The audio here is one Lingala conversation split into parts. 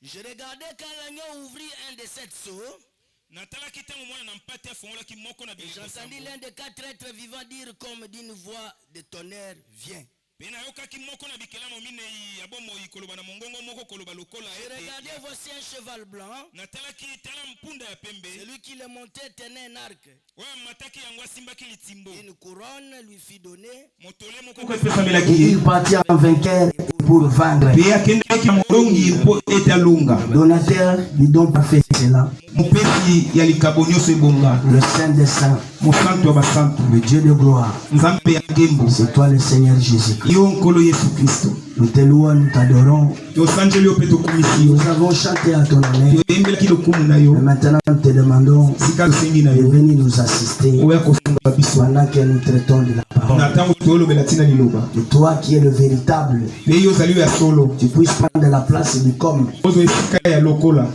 Je regardais quand l'agneau ouvrit un de sept seaux. Et j'entendis l'un des quatre êtres vivants dire comme d'une voix de tonnerre, viens. Je regardais, voici un cheval blanc. Celui qui le montait tenait un arc. Une couronne lui fut donnée. Il partit en vainqueur pour vaincre. Donateur du don parfait, c'est là. Le Saint des Saints, le Dieu de gloire, c'est toi le Seigneur Jésus-Christ. Nous te louons, nous t'adorons. Nous avons chanté à ton honneur. Et maintenant nous te demandons de venir nous assister pendant que nous traitons de la parole. Et toi qui es le véritable, tu puisses prendre la place du comble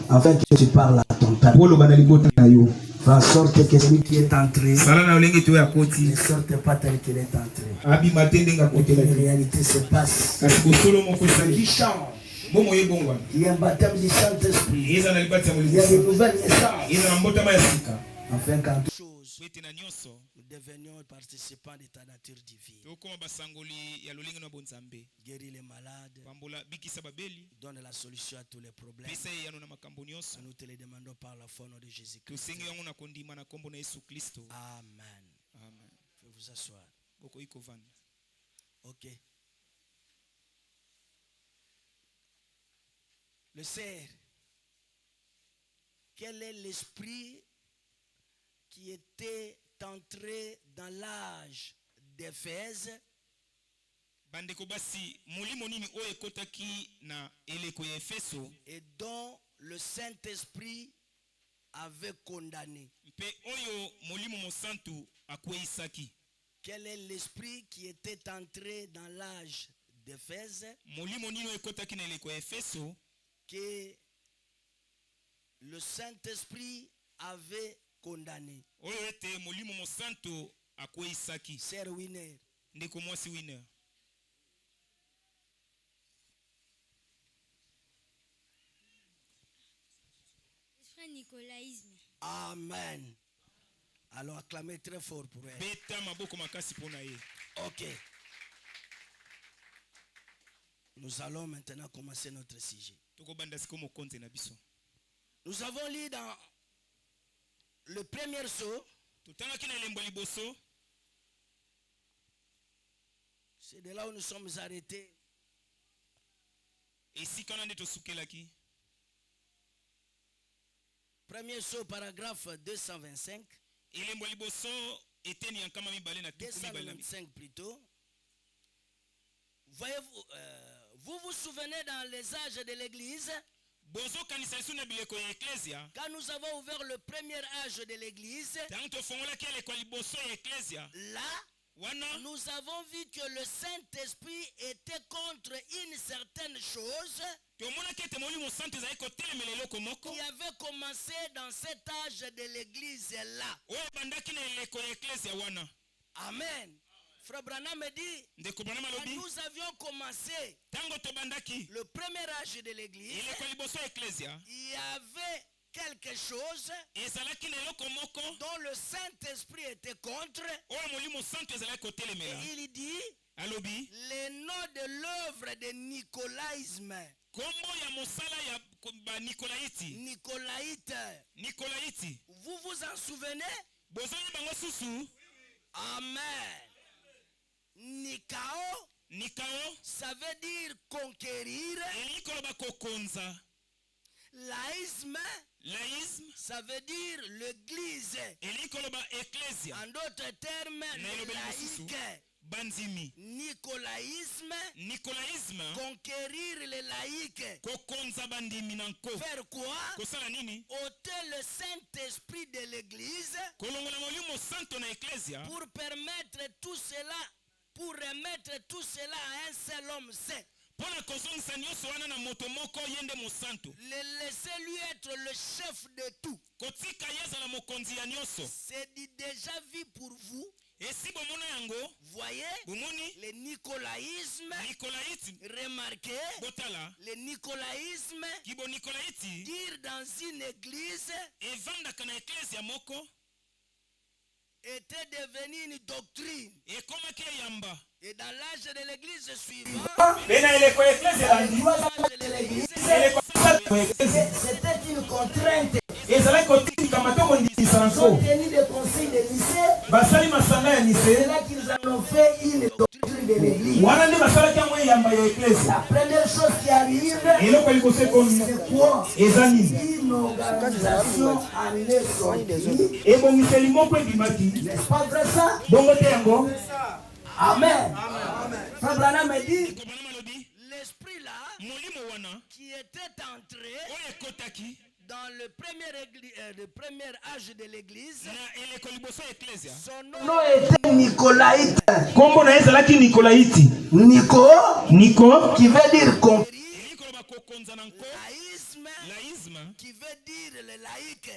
afin que tu parles à ton peuple. Fais en sorte que celui qui est entré ne sorte pas tel qu'il est entré. Et que la réalité se passe. Qui change. Il y a un baptême du Saint-Esprit. Il y a une nouvelle naissance. Enfin, quand nous devenions participants de ta nature divine. Guéris les malades. Donne la solution à tous les problèmes. Nous te les demandons par la foi de Jésus-Christ. Amen. Je vais vous asseoir. Ok. Le Seigneur, quel est l'esprit qui était entré dans l'âge d'Éphèse et dont le Saint-Esprit avait condamné? Quel est l'esprit qui était entré dans l'âge d'Éphèse que le Saint-Esprit avait condamné? Sœur Winner. Nicolaïsme. Amen. Alors acclamez très fort pour elle. Ok. Nous allons maintenant commencer notre sujet. Nous avons lu dans le premier sceau. C'est de là où nous sommes arrêtés. Premier sceau, paragraphe 225. 295 plutôt. Voyez-vous, vous vous souvenez dans les âges de l'église, quand nous avons ouvert le premier âge de l'église, là, nous avons vu que le Saint-Esprit était contre une certaine chose qui avait commencé dans cet âge de l'église là. Amen. Frère Branham me dit, quand nous avions commencé le premier âge de l'église, il y avait quelque chose dont le Saint-Esprit était contre. Et il dit, le nom de l'œuvre de nicolaïsme. Nicolaïte. Vous vous en souvenez? Amen. Nikao, ça veut dire conquérir. Laïsme, ça veut dire l'église. En d'autres termes, le laïque. Nicolaïsme, conquérir les laïcs. Faire quoi? Ôter le Saint-Esprit de l'église pour permettre tout cela, pour remettre tout cela à un seul homme saint. Le laisser lui être le chef de tout. C'est déjà vu pour vous Voyez le nicolaïsme. Remarquez le nicolaïsme. Dire dans une église était devenu une doctrine. Et dans l'âge de l'église suivante, c'était une contrainte. Ils ont tenu des conseils de lycée. C'est là qu'ils en ont fait une doctrine de l'église. La première chose qui arrive, c'est quoi? Une organisation en est. N'est-ce pas vrai ça? Amen. Frère Branham me dit, l'esprit là qui était entré dans le premier âge de l'église, son nom était Nicolaïte. Nico qui veut dire laïsme, qui veut dire le laïque.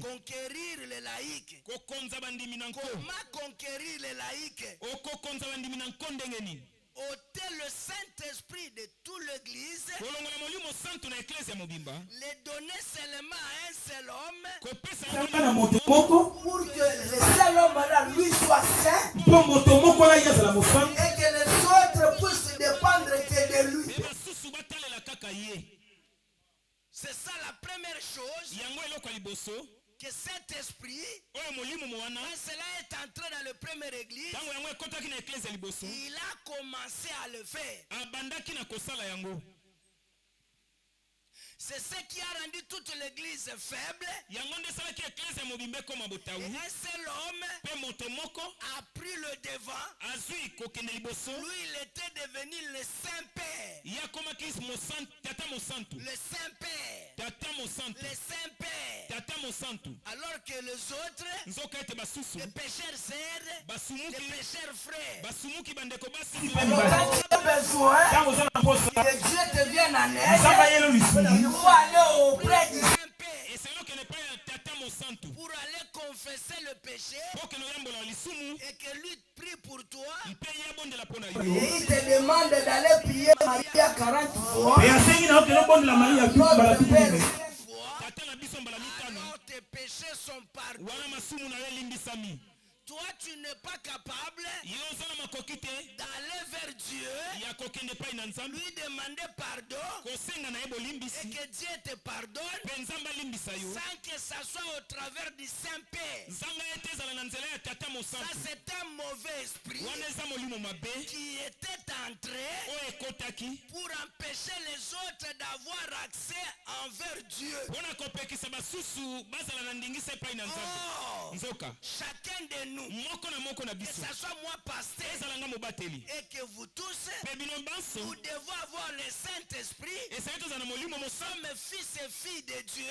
Conquérir le laïque. Comment conquérir le laïque? Ôter le Saint-Esprit de toute l'église, les donner seulement à un seul homme, pour que le seul homme-là lui soit saint, et que les autres puissent dépendre que de lui. C'est ça la première chose. Que cet esprit, quand cela est entré dans le premier église, il a commencé à le faire. C'est ce qui a rendu toute l'église faible. Et un seul homme a pris le devant. Lui, il était devenu le Saint-Père. Le Saint-Père. Le Saint-Père. Alors que les autres, les pécheurs sœurs, les pécheurs frères, quand tu as besoin que Dieu te vienne en aide, il faut aller auprès du Saint-Père pour aller confesser le péché et que lui prie pour toi. Et il te demande d'aller prier Maria 40 fois. Alors tes péchés sont pardonnés. Toi, tu n'es pas capable d'aller vers Dieu, lui demander pardon et que Dieu te pardonne sans que ça soit au travers du Saint-Père. Ça, c'est un mauvais esprit qui était entré pour empêcher les autres d'avoir accès envers Dieu. Chacun de nous, que ce soit moi pasteur et que vous tous, vous devez avoir le Saint-Esprit. Nous sommes fils et filles de Dieu.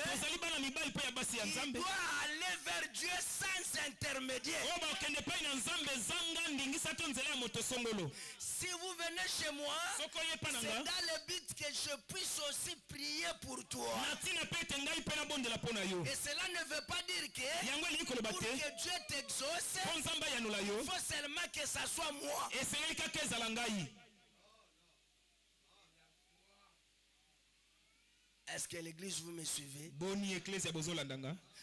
Il doit aller vers Dieu sans intermédiaire. Si vous venez chez moi, c'est dans le but que je puisse aussi prier pour toi. Et cela ne veut pas dire que pour que Dieu t'exauce, il faut seulement que ça soit moi. Est-ce que l'église, vous me suivez?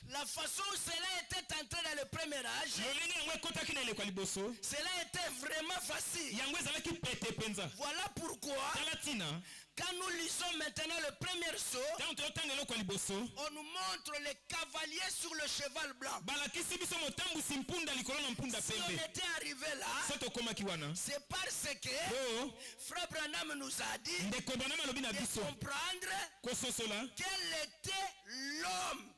La façon où cela était entré dans le premier âge, cela était vraiment facile. Voilà pourquoi, quand nous lisons maintenant le premier saut, on nous montre les cavaliers sur le cheval blanc. Si on était arrivé là, c'est parce que Frère Branham nous a dit de comprendre quel était l'homme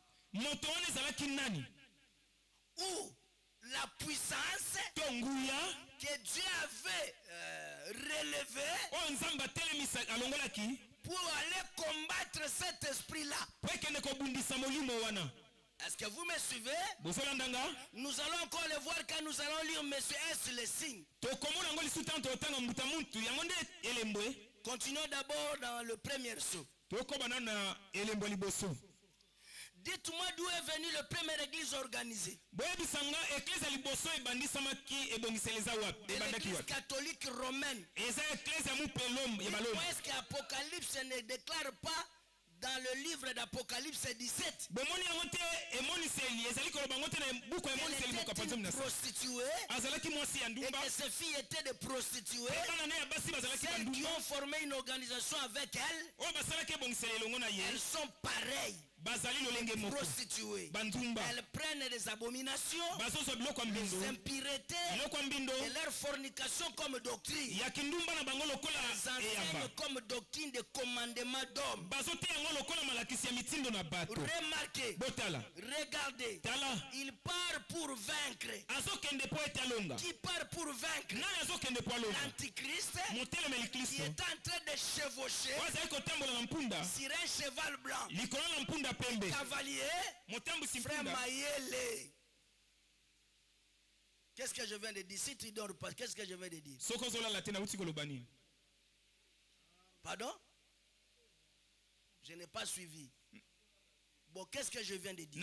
ou la puissance que Dieu avait relevée pour aller combattre cet esprit-là. Est-ce que vous me suivez? Nous allons encore le voir quand nous allons lire Monsieur S. le signe. Continuons d'abord dans le premier saut. Dites-moi d'où est venue la première église organisée. L'église catholique romaine. Pourquoi est-ce qu'Apocalypse ne déclare pas dans le livre d'Apocalypse 17 qu'elle était une prostituée et que ses filles étaient des prostituées, celles qui ont formé une organisation avec elle, elles sont pareilles. Prostituées. Elles prennent des abominations, des impuretés et leur fornication comme doctrine. Elles enseignent comme doctrine des commandements d'hommes. Remarquez, regardez, il part pour vaincre. Qui part pour vaincre? L'Antichrist qui est en train de chevaucher sur un cheval blanc. Cavalier, frère Mayele. Qu'est-ce que je viens de dire? Si tu dors pas, qu'est-ce que je viens de dire? Pardon? Je n'ai pas suivi. Bon, qu'est-ce que je viens de dire?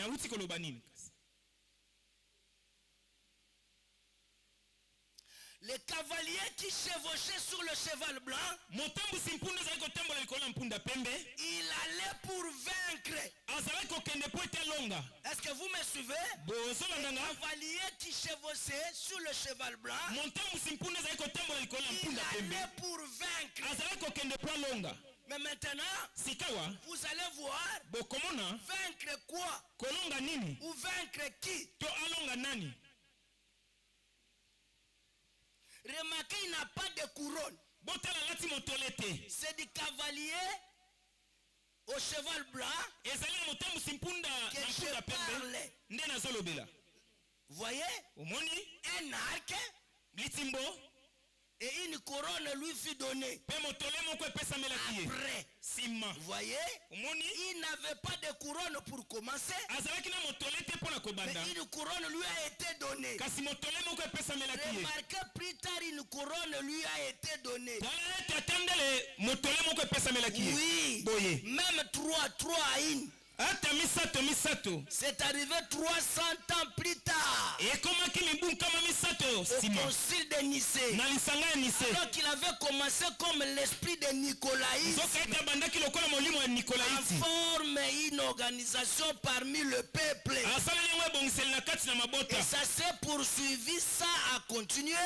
Les cavaliers qui chevauchaient sur le cheval blanc, il allait pour vaincre. Est-ce que vous me suivez? Les cavaliers qui chevauchaient sur le cheval blanc, il allait pour vaincre. Mais maintenant, vous allez voir, vaincre quoi? Ou vaincre qui? Remarquez, il n'a pas de couronne. C'est des cavaliers au cheval blanc que je parle. Voyez? Un arc et une couronne lui fut donnée. Après, voyez? Il n'avait pas de couronne pour commencer, mais une couronne lui a été donnée. Remarquez, plus tard, une couronne lui a été donnée. Oui, même 3 à 1. C'est arrivé 300 ans plus tard au concile de Nicée, alors qu'il avait commencé comme l'esprit de Nicolaïs, en forme une organisation parmi le peuple, et ça s'est poursuivi, ça a continué,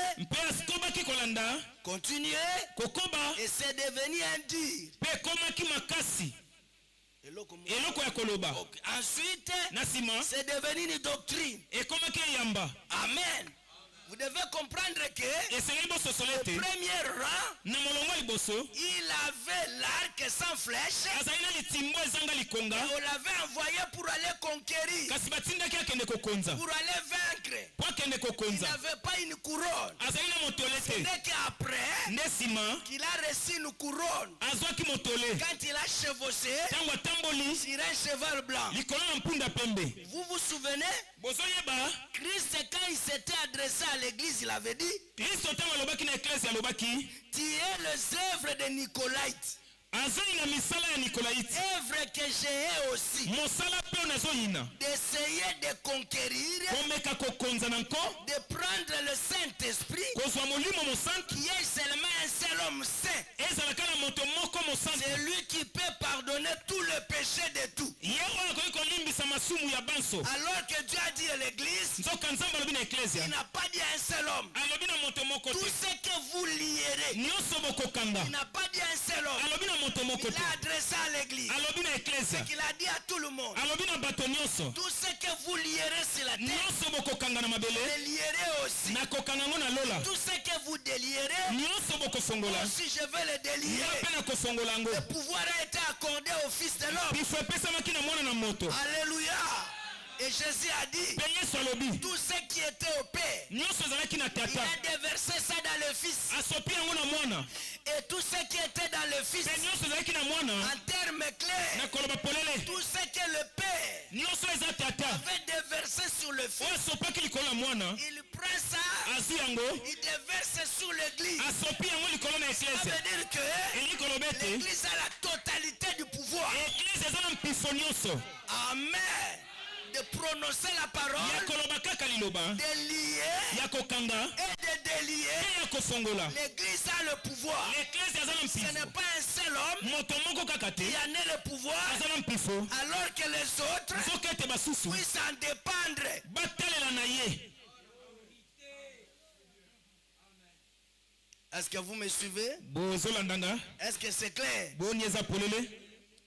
et c'est devenu un dur. Ensuite, c'est devenu une doctrine. Amen. Vous devez comprendre que le premier rang, il avait l'arc sans flèche, et on l'avait envoyé pour aller conquérir, pour aller vaincre. Il n'avait pas une couronne. Ce n'est qu'après qu'il a reçu une couronne, quand il a chevauché sur un cheval blanc. Vous vous souvenez? Christ, quand il s'était adressé à l'église, il avait dit, tu es les œuvres de Nicolaïte. Œuvre que j'ai aussi d'essayer de conquérir, de prendre le Saint-Esprit, qui est seulement un seul homme saint. C'est lui qui peut pardonner tout le péché de tout. Alors que Dieu a dit à l'église, il n'a pas dit à un seul homme. Tout ce que vous lierez, il n'a pas dit à un seul homme. Il a adressé à l'église, c'est qu'il a dit à tout le monde, tout ce que vous lierez sur la terre, le lierez aussi. Tout ce que vous délierez, aussi je vais le délier. Le pouvoir a été accordé au Fils de l'homme. Alléluia. Et Jésus a dit, tout ce qui était au Père, il a déversé ça dans le Fils. Et tout ce qui était dans le Fils, en termes clairs, tout ce que le Père avait déversé sur le Fils, il prend ça, il déverse sur l'Église. Ça veut dire que l'Église a la totalité du pouvoir. Amen. prononcer la parole, de lier et de délier. L'église a le pouvoir. Ce n'est pas un seul homme qui en a le pouvoir, alors que les autres puissent en dépendre. Est-ce que vous me suivez? Est-ce que c'est clair?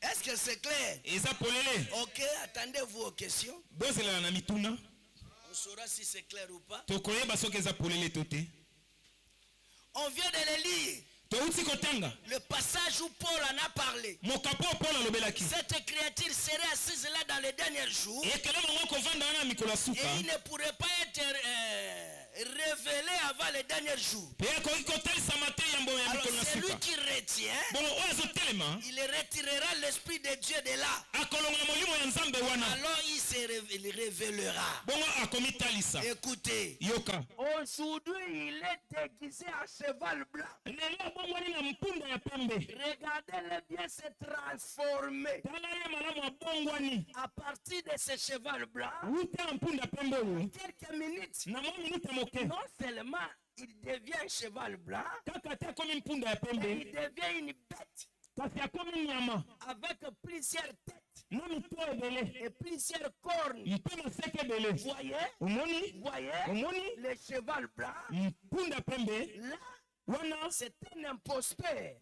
Est-ce que c'est clair? Ok, attendez-vous aux questions. On saura si c'est clair ou pas. On vient de le lire. Le passage où Paul en a parlé. Cette créature serait assise là dans les derniers jours. Et il ne pourrait pas être révélé avant les derniers jours. Alors celui qui retient, il retirera l'esprit de Dieu de là. Alors il se révélera. Écoutez, aujourd'hui il est déguisé en cheval blanc. Regardez-le bien se transformer. À partir de ce cheval blanc, quelques minutes, non seulement il devient un cheval blanc, mais il devient une bête avec plusieurs têtes et plusieurs cornes. Voyez le cheval blanc. Là, c'est un imposteur.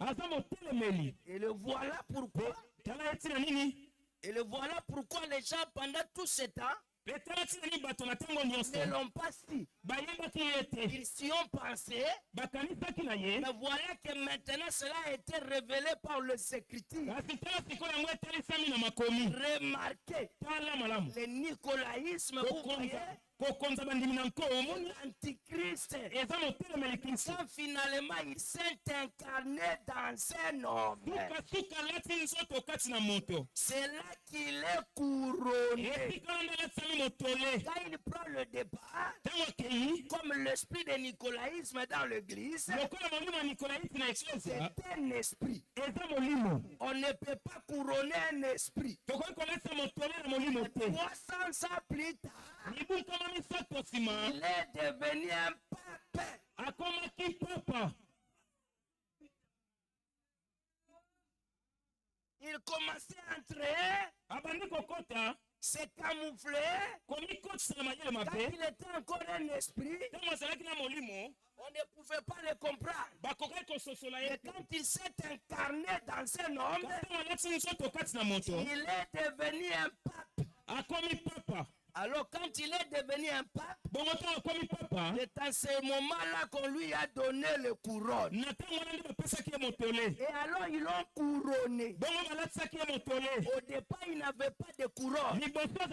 Et le voilà pourquoi. Et le voilà pourquoi les gens pendant tout ce temps ne l'ont pas su. Ils s'y ont pensé. Mais voilà que maintenant cela a été révélé par le Écritures. Remarquez le nicolaïsme, vous voyez. L'Antichrist, quand finalement il s'est incarné dans un homme, c'est là qu'il est couronné. Quand il prend le départ, comme l'esprit de nicolaïsme dans l'église, c'est un esprit. On ne peut pas couronner un esprit. 300 ans plus tard, il est devenu un pape. Il commençait à entrer, se camoufler. Quand il était encore un esprit, on ne pouvait pas le comprendre. Et quand il s'est incarné dans un homme, il est devenu un pape. Alors quand il est devenu un pape, c'est à ce moment-là qu'on lui a donné le couronne. Et alors ils l'ont couronné. Au départ il n'avait pas de couronne. Et plus tard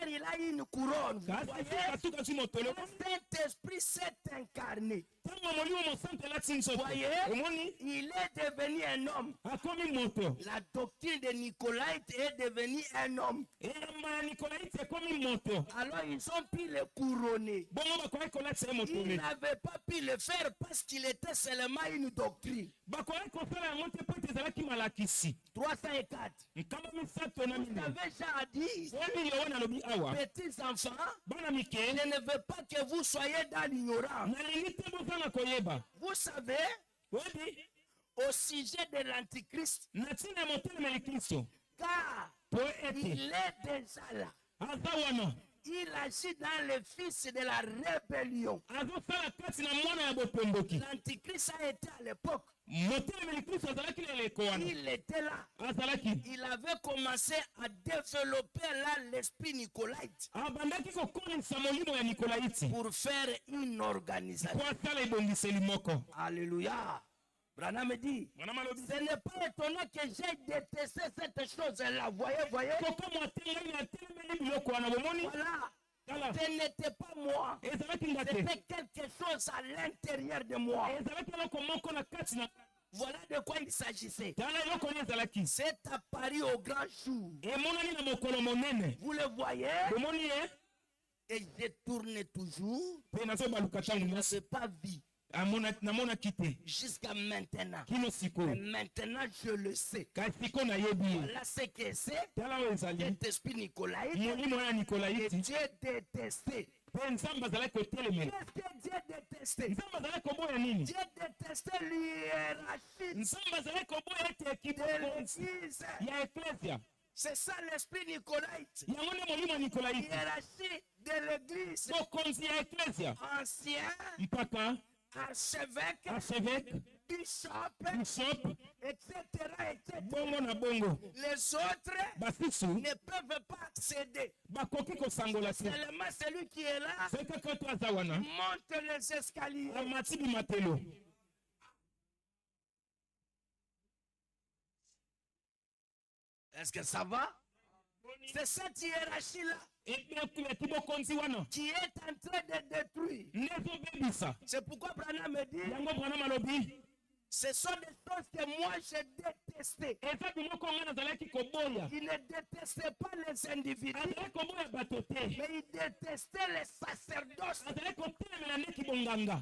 il a eu une couronne. Le Saint-Esprit s'est incarné. Voyez, il est devenu un homme. La doctrine de Nicolaïte est devenue un homme. Alors ils ont pu le couronner. Ils n'avaient pas pu le faire parce qu'il était seulement une doctrine. 304. Vous avez déjà dit, petits enfants, je ne veux pas que vous soyez dans l'ignorance. Vous savez, au sujet de l'Antichrist, car il est déjà là. Il agit dans le fils de la rébellion. L'Antichrist a été à l'époque. Il était là. Il avait commencé à développer là l'esprit nicolaïte pour faire une organisation. Alléluia. Branham dit, ce n'est pas étonnant que j'ai détesté cette chose-là. Voyez. Voilà. Ce n'était pas moi. C'était quelque chose à l'intérieur de moi. Voilà de quoi il s'agissait. C'est apparu au grand jour. Vous le voyez? Et je tourne toujours. Je n'ai pas vu. Jusqu'à maintenant. Mais maintenant, je le sais. Voilà ce que c'est. Cet esprit nicolaïte. Et Dieu détesté. Qu'est-ce que Dieu détestait? Dieu détestait l'hiérarchie de l'église. C'est ça l'esprit nicolaïte. Hiérarchie de l'église. Ancien, archevêque, bishop, etc. Les autres ne peuvent pas accéder. Seulement celui qui est là monte les escaliers. Est-ce que ça va? C'est cette hiérarchie-là qui est en train de détruire. C'est pourquoi Branham me dit, ce sont des choses que moi j'ai détestées. Il ne détestait pas les individus, mais il détestait les sacerdoces.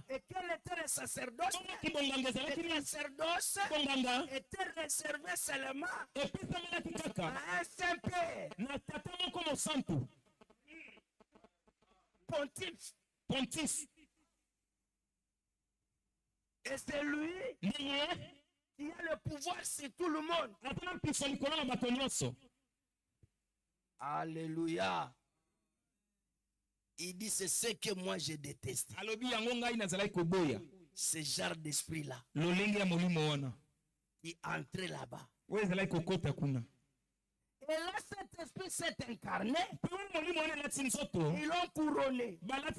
Et quel était le sacerdoce? Le sacerdoce était réservé seulement à un Saint-Père. Pontife. Et c'est lui qui a le pouvoir sur tout le monde. Alléluia. Il dit c'est ce que moi je déteste. Ce genre d'esprit-là qui entrait là-bas. Et là, cet esprit s'est incarné. Ils l'ont couronné. Voilà,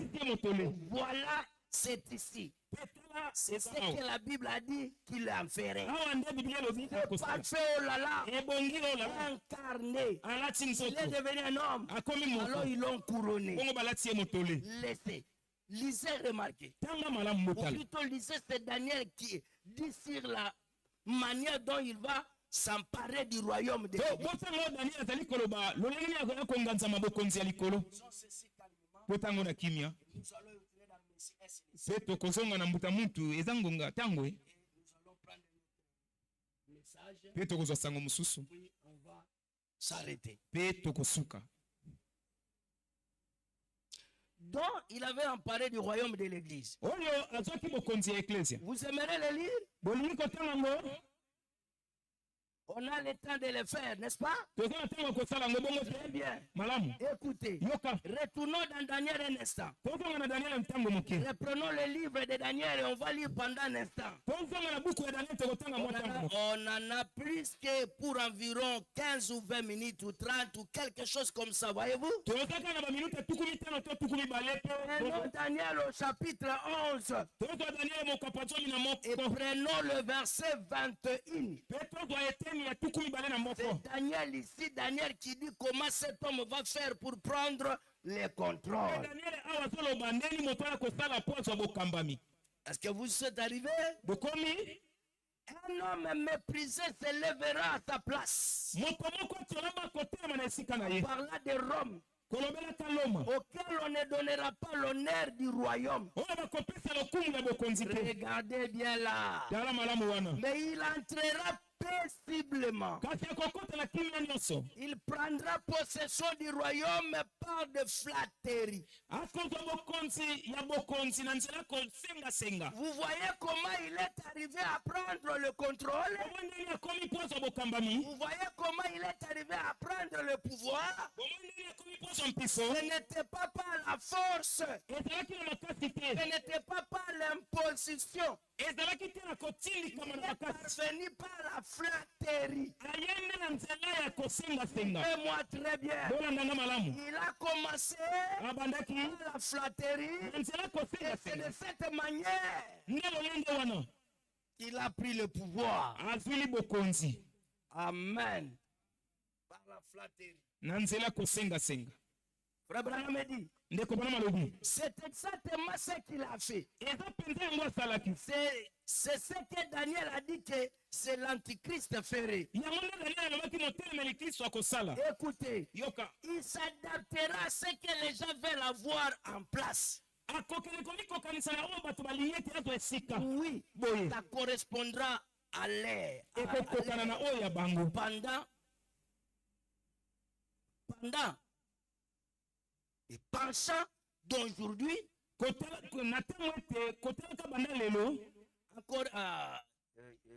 c'est ici. C'est ce que la Bible a dit qu'il en ferait. Parfait, oh là là, incarné. Il est devenu un homme. Alors ils l'ont couronné. Laissez. Lisez, remarquez. Ou plutôt lisez, c'est Daniel qui dit sur la manière dont il va s'emparer du royaume de Dieu. S'arrêter. Donc, il avait emparé du royaume de l'église. Vous aimeriez le lire? On a le temps de le faire, n'est-ce pas? Très bien. Écoutez, retournons dans Daniel un instant. Reprenons le livre de Daniel et on va lire pendant un instant. On en a plus que pour environ 15 ou 20 minutes ou 30 ou quelque chose comme ça, voyez-vous? Prenons Daniel au chapitre 11 et prenons le verset 21. C'est Daniel ici, Daniel qui dit comment cet homme va faire pour prendre le contrôle. Est-ce que vous êtes arrivé? Un homme méprisé se lèvera à sa place. On parla de Rome, auquel on ne donnera pas l'honneur du royaume. Regardez bien là. Mais il entrera paisiblement. Il prendra possession du royaume par de flatterie. Vous voyez comment il est arrivé à prendre le contrôle? Vous voyez comment il est arrivé à prendre le pouvoir? Ce n'était pas par la force. Ce n'était pas par l'imposition. Il est parvenu par la flatterie. Fais-moi très bien. Il a commencé par la flatterie. Et c'est de cette manière il a pris le pouvoir. Amen. Par la flatterie. Frère Branham dit, c'est exactement ce qu'il a fait. C'est ce que Daniel a dit que c'est l'antichrist ferait. Écoutez, il s'adaptera à ce que les gens veulent avoir en place. Oui, ça correspondra à l'air. Pendant et pensant d'aujourd'hui, encore,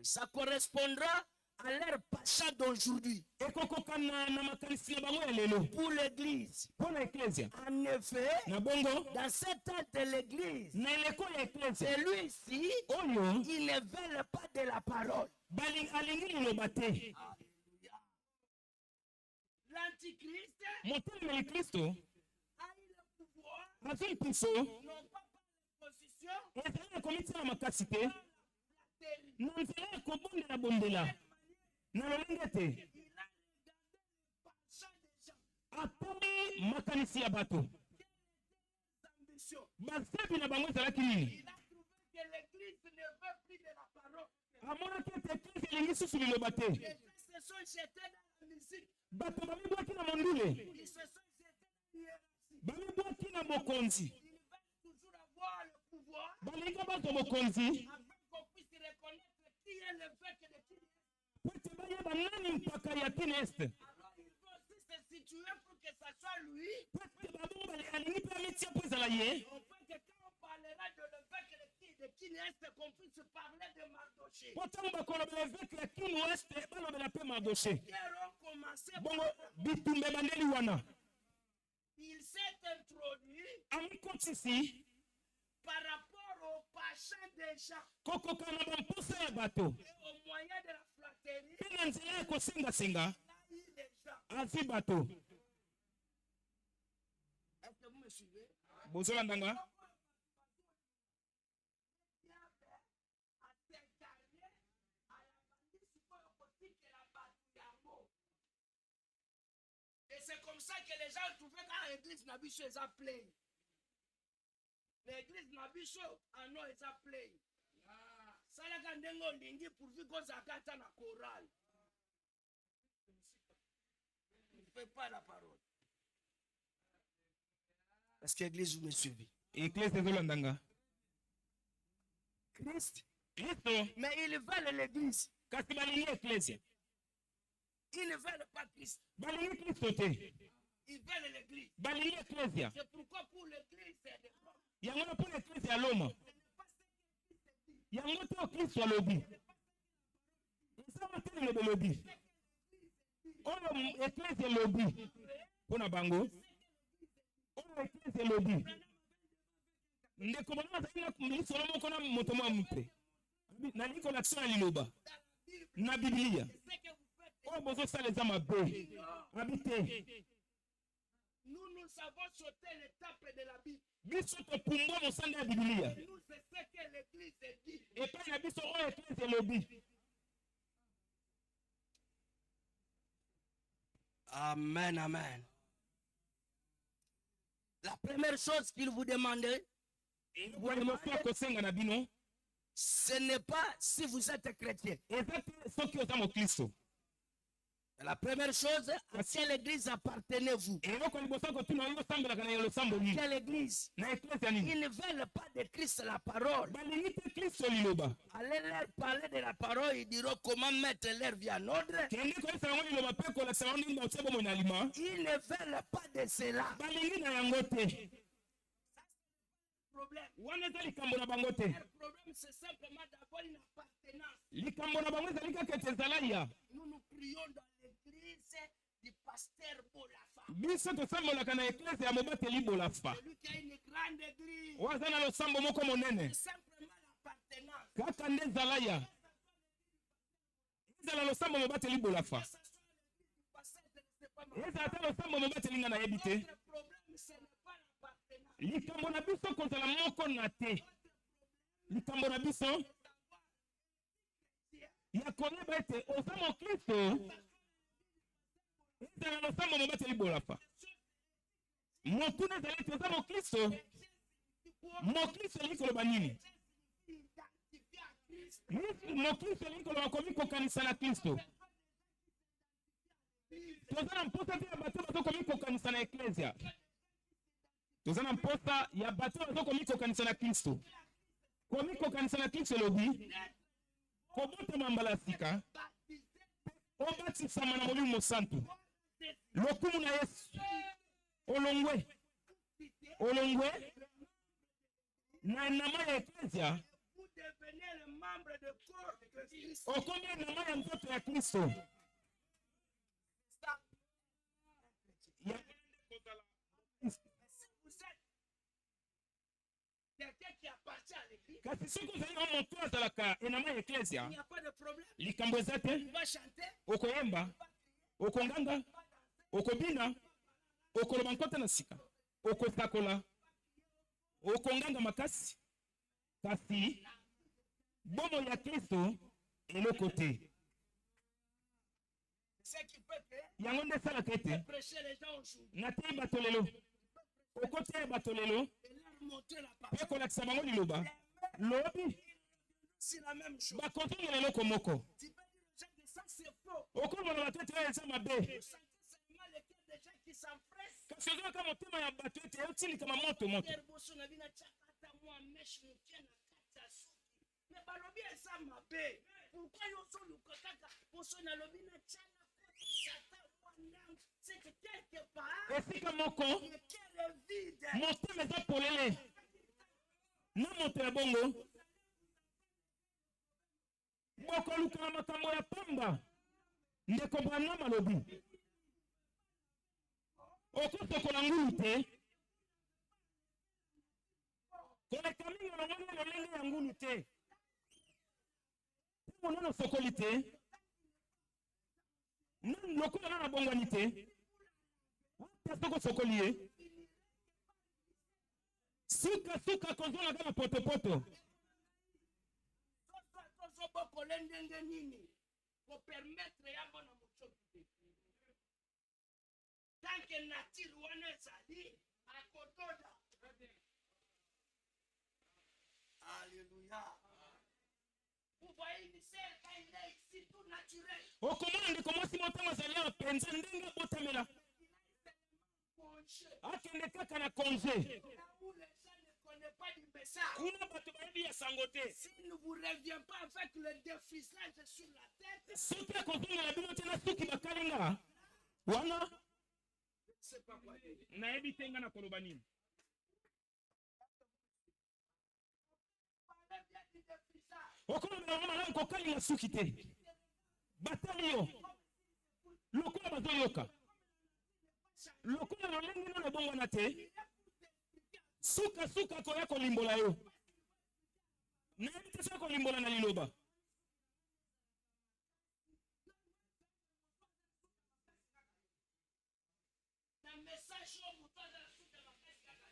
ça correspondra à l'ère passant d'aujourd'hui. Pour l'église. En effet, dans cette ère de l'église, celui-ci, il ne veut pas de la parole. L'antichrist a eu le pouvoir, non pas par l'opposition, il a regardé le passant des gens. Il a trouvé que l'église ne veut plus de la parole. Les gens se sont jetés dans la musique. Ils se sont jetés dans l'hierarchie. Ils veulent toujours avoir le pouvoir afin qu'on puisse reconnaître qui est l'évêque de qui. Alors il veut aussi se situer pour que ça soit lui. On peut que quand on parlera de l'évêque de qui est, qu'on puisse parler de Mardoché. Il s'est introduit par rapport au passant des gens et au moyen de la flatterie. Est-ce que vous me suivez? Et c'est comme ça que les gens trouvaient quand l'église Nabicho est appelée. L'église Nabicho, non, est appelée. Ça là quand on lingi pourvu qu'on s'accorde à la chorale. Il ne fait pas la parole. Est-ce que l'église vous me suivez? Christ. Mais ils veulent l'église. Ils ne veulent pas Christ. Ils veulent l'église. C'est pourquoi pour l'église, c'est des problèmes. Na Biblia. Nous savons sauter l'étape de la Bible. Nous c'est ce que l'église dit. Amen, amen. La première chose qu'il vous demandait, ce n'est pas si vous êtes chrétien. La première chose, à quelle église appartenez-vous? Quelle église? Ils ne veulent pas de Christ la parole. Allez leur parler de la parole, ils diront comment mettre leur vie en ordre. Ils ne veulent pas de cela. Le problème, c'est simplement d'avoir une appartenance. Nous nous prions dans l'église du pasteur Bolafa. Celui qui a une grande église. C'est simplement l'appartenance. Notre problème, ce n'est pas l'appartenance. tozana mposa ya bato bazo komikokanisa na Kristo. Komikokanisa na Kristo lobi kobotama mbala sika obatisama na Molimo Mosantu lokumu na Yesu olongwe na nama ya Eklezia okomi nama ya nzoto ya Kristo. Kasi soki ozali na moto azalaka enama ya Eklezia likambo eza te, okoyemba, okonganga, okobina, okoloba nkota na sika, okosakola, okonganga makasi, kasi bomo ya Kristo eloko te. Yango nde esalaka ete nateyi bato lelo, okoteya bato lelo mpe kolakisa bango liloba lobi bakozongela eloko moko. Okomona bato ete eza mabe, kasi ozalaka motema ya bato ete eotilikama moto. Esika moko motema eza polele na moto ya bongo bokoluka na makambo ya pamba. Ndeko Branham alobi okosokola ngulu te, koleka mingi olongoli lolenge ya ngulu te, monano sokoli te, lokola na bongwani te, ata soko sokoli ye suka kozonga na potopoto. Kolendenge nini pour permettre yango na mochoki tant que nature wana ezali akotoda. Alléluia. Vous voyez une sœur quand il est ici tout naturel. Okomona ndeko mwasi motema azali awa penza ndenge botamela akende kaka na congé. Si ne vous revient pas avec le défrisage sur la tête, c'est pas quoi dire. Suka koya kolimbola yo. Na ebitesa kolimbola na liloba. Na message yo muto za suka makasi kaka.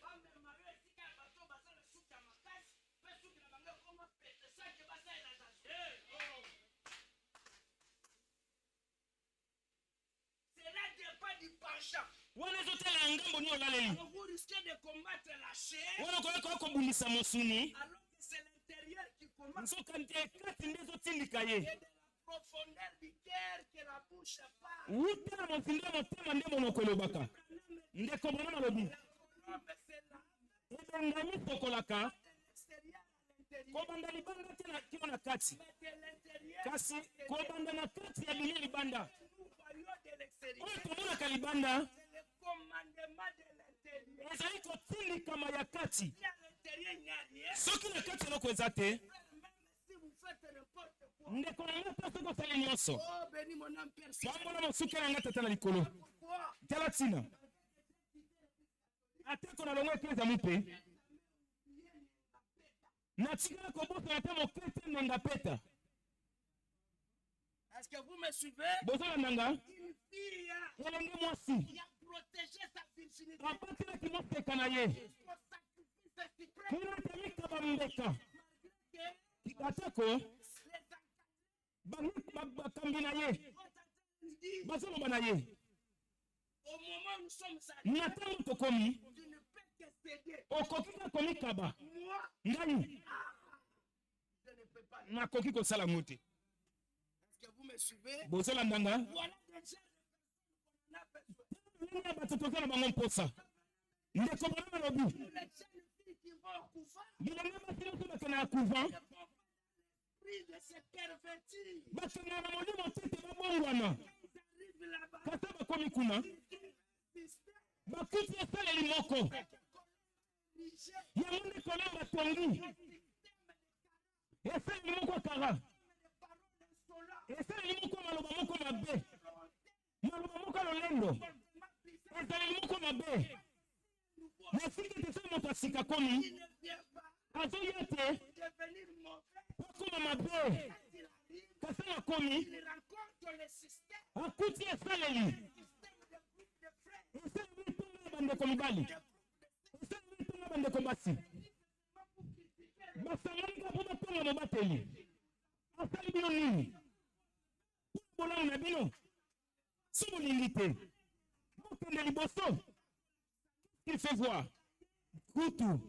Bambe mare tika bato basala suka makasi, pe suka na banga koma pete sake basa ina zazo. C'est là des pas du penchant. Wana zote la ngambo ni olaleli. Vous risquez de combattre la chair. Wana ko kobundisa mosuni. Alors que c'est l'intérieur qui combat. Nzokante kati ndezo tindika ye. La profondeur du cœur que la bouche parle. Wuta mosinda motema nde monoko lobaka. Ndeko bona malobi. Ebengami sokolaka. Kobanda libanda tena kimo na kati. Kasi kobanda na kati ya bili libanda. Oyo tomona kalibanda. Commandement de l'intérieur. Ezali kotili kama ya kati. Soki na kati eloko eza te. Ndeko na nga pasi kosala nyonso. Bambona mosuki na nga tata na likolo. Tala tina. Ateko na longo eklezia mupe. Natikala kobosa ata mokete nenga peta. Est-ce que vous me suivez? Bozala nanga. Une fille. Elenge mwasi. Protéger sa virginité. Apatila kimoseka na ye. Kina temika bambeka. Atako. Bakambi na ye. Bazoloba na ye. Au moment où nous sommes salés. Natango tokomi. Tu ne peux que céder. Okokika komikaba. Moi. Ngai. Je ne peux pas. Nakoki kosala muti. Est-ce que vous me suivez? Bozala ndanga. Voilà déjà. Nini bato tozala bango mposa. ndeko bana malobi bilenge basi nyonso bakena ya couvent bakena na molimo tete babongwana kata bakomi kuna bakuti esaleli moko yango nde kolemba tongi esaleli moko kara esaleli moko maloba moko mabe maloba moko lolendo ezaleli moko mabe nasiki te soki moto asika komi azoya te okoma mabe kasi akomi akuti esaleli esaleli etonga ya bandeko mibali esaleli etonga ya bandeko basi basanganika mpo batonga mobateli asali bino nini bolamu na bino so bolingi te bokende liboso il fait voir kutu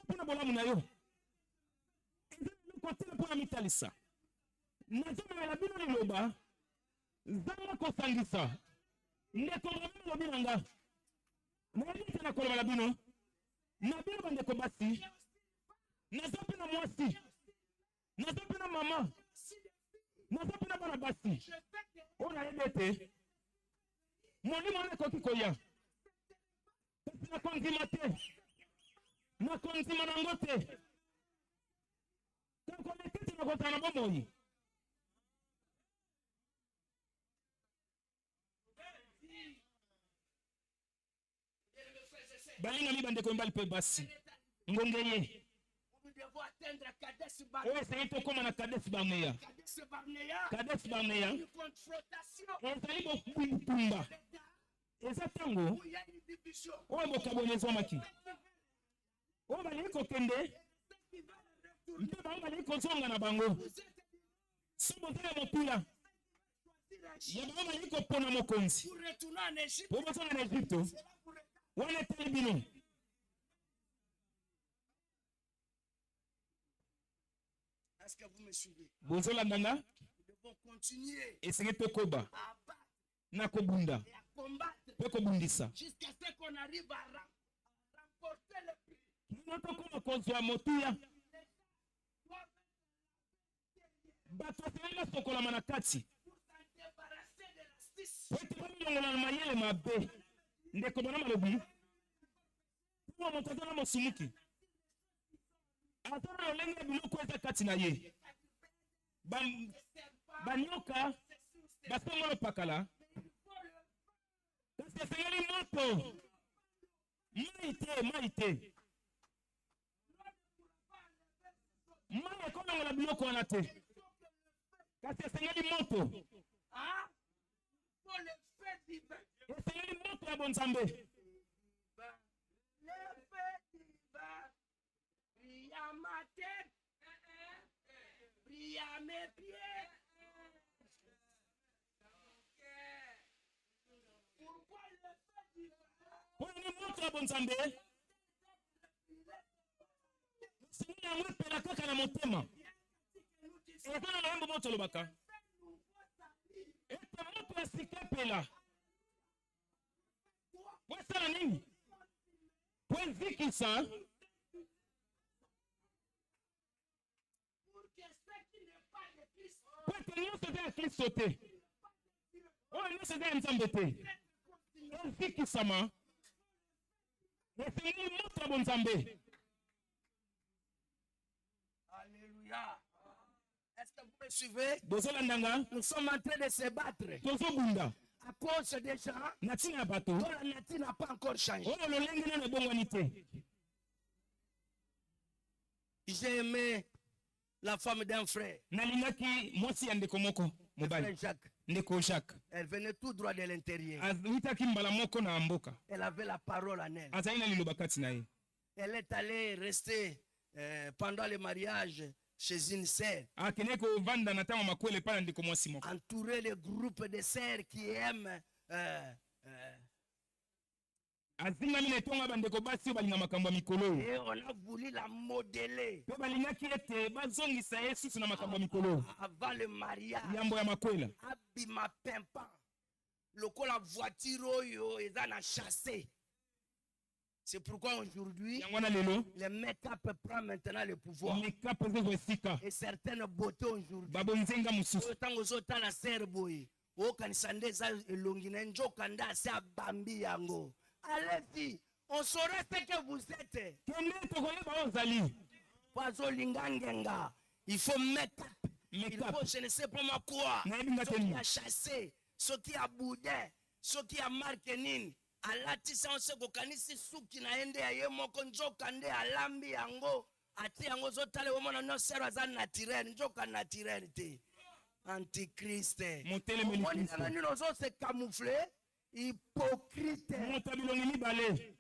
mpona bolamu na yo eza eloko te mpona mitalisa nazomemela bino liloba zanga kosangisa ndeko ngami lobi na nga nayebi te na koloba na bino na bino bandeko basi naza mpe na mwasi naza mpe na mama naza mpe na bana basi oyo nayebi ete molimo wana ekoki koya kasi nakondima te nakondima nango te kakoleke te nakozala na bomoi balingami bandeko mibali mpe basi ngonge ye oyo esengi tokóma na kadesi barneya kadesi barneya ezali bokumba eza ntango oyo bokaboni ezwamaki oyo balingi kokende mpe bango balingi kozonga na bango so bozala mopila ya bango balingi kopona mokonzi po bozonga na Egypte wana etali bino bozolandanga esengi tokoba na kobunda mpe kobundisa kino tokoma kozwa motuya bato basengi basokolama na kati po ete bamilongola na mayele mabe ndeko bana malobi mpo moto aza na mosumuki aza na lolenge ya biloko eza kati na ye banyoka basongolo pakala kasi esengeli moto mai te mai ekolongola biloko wana te kasi esengeli moto esengeli moto ya bonzambe poni moto ya bonzambe esengeli yango epela kaka na motema eza na loyembo moto alobaka ete moto ya sika epela po esala nini po ezikisa po ete nyonso eza ya kristo te oyo nyonso eza ya nzambe te ezikisama esengeli moto ya bonzambe. Alléluia. Est-ce que vous me suivez? Nous sommes en train de se battre à cause des gens dont la nature n'a pas encore changé. J'ai aimé la femme d'un frère. Jacques. Elle venait tout droit de l'intérieur. Elle avait la parole en elle. Elle est allée rester pendant le mariage chez une sœur. Entourer le groupe de sœurs qui aiment et on a voulu la modeler avant le mariage. Abima pimpant. Loko la voiture oyo eza na chassé. C'est pourquoi aujourd'hui, le make-up prend maintenant le pouvoir. Et certaines beautés aujourd'hui. Autant aux autres la serboui. Allez-y, on saurait ce que vous êtes. Il faut make-up. Il faut, je ne sais pas quoi. Ce qui a chassé, ce qui a boudé, ce qui a marqué. Alatisa on se kokanisi suki na ende ya ye moko njoka nde alambi yango ati yango zotale womona no sero za naturel njoka naturel te antichriste motele na nino zo se camoufler hypocrite motabilongi mibale.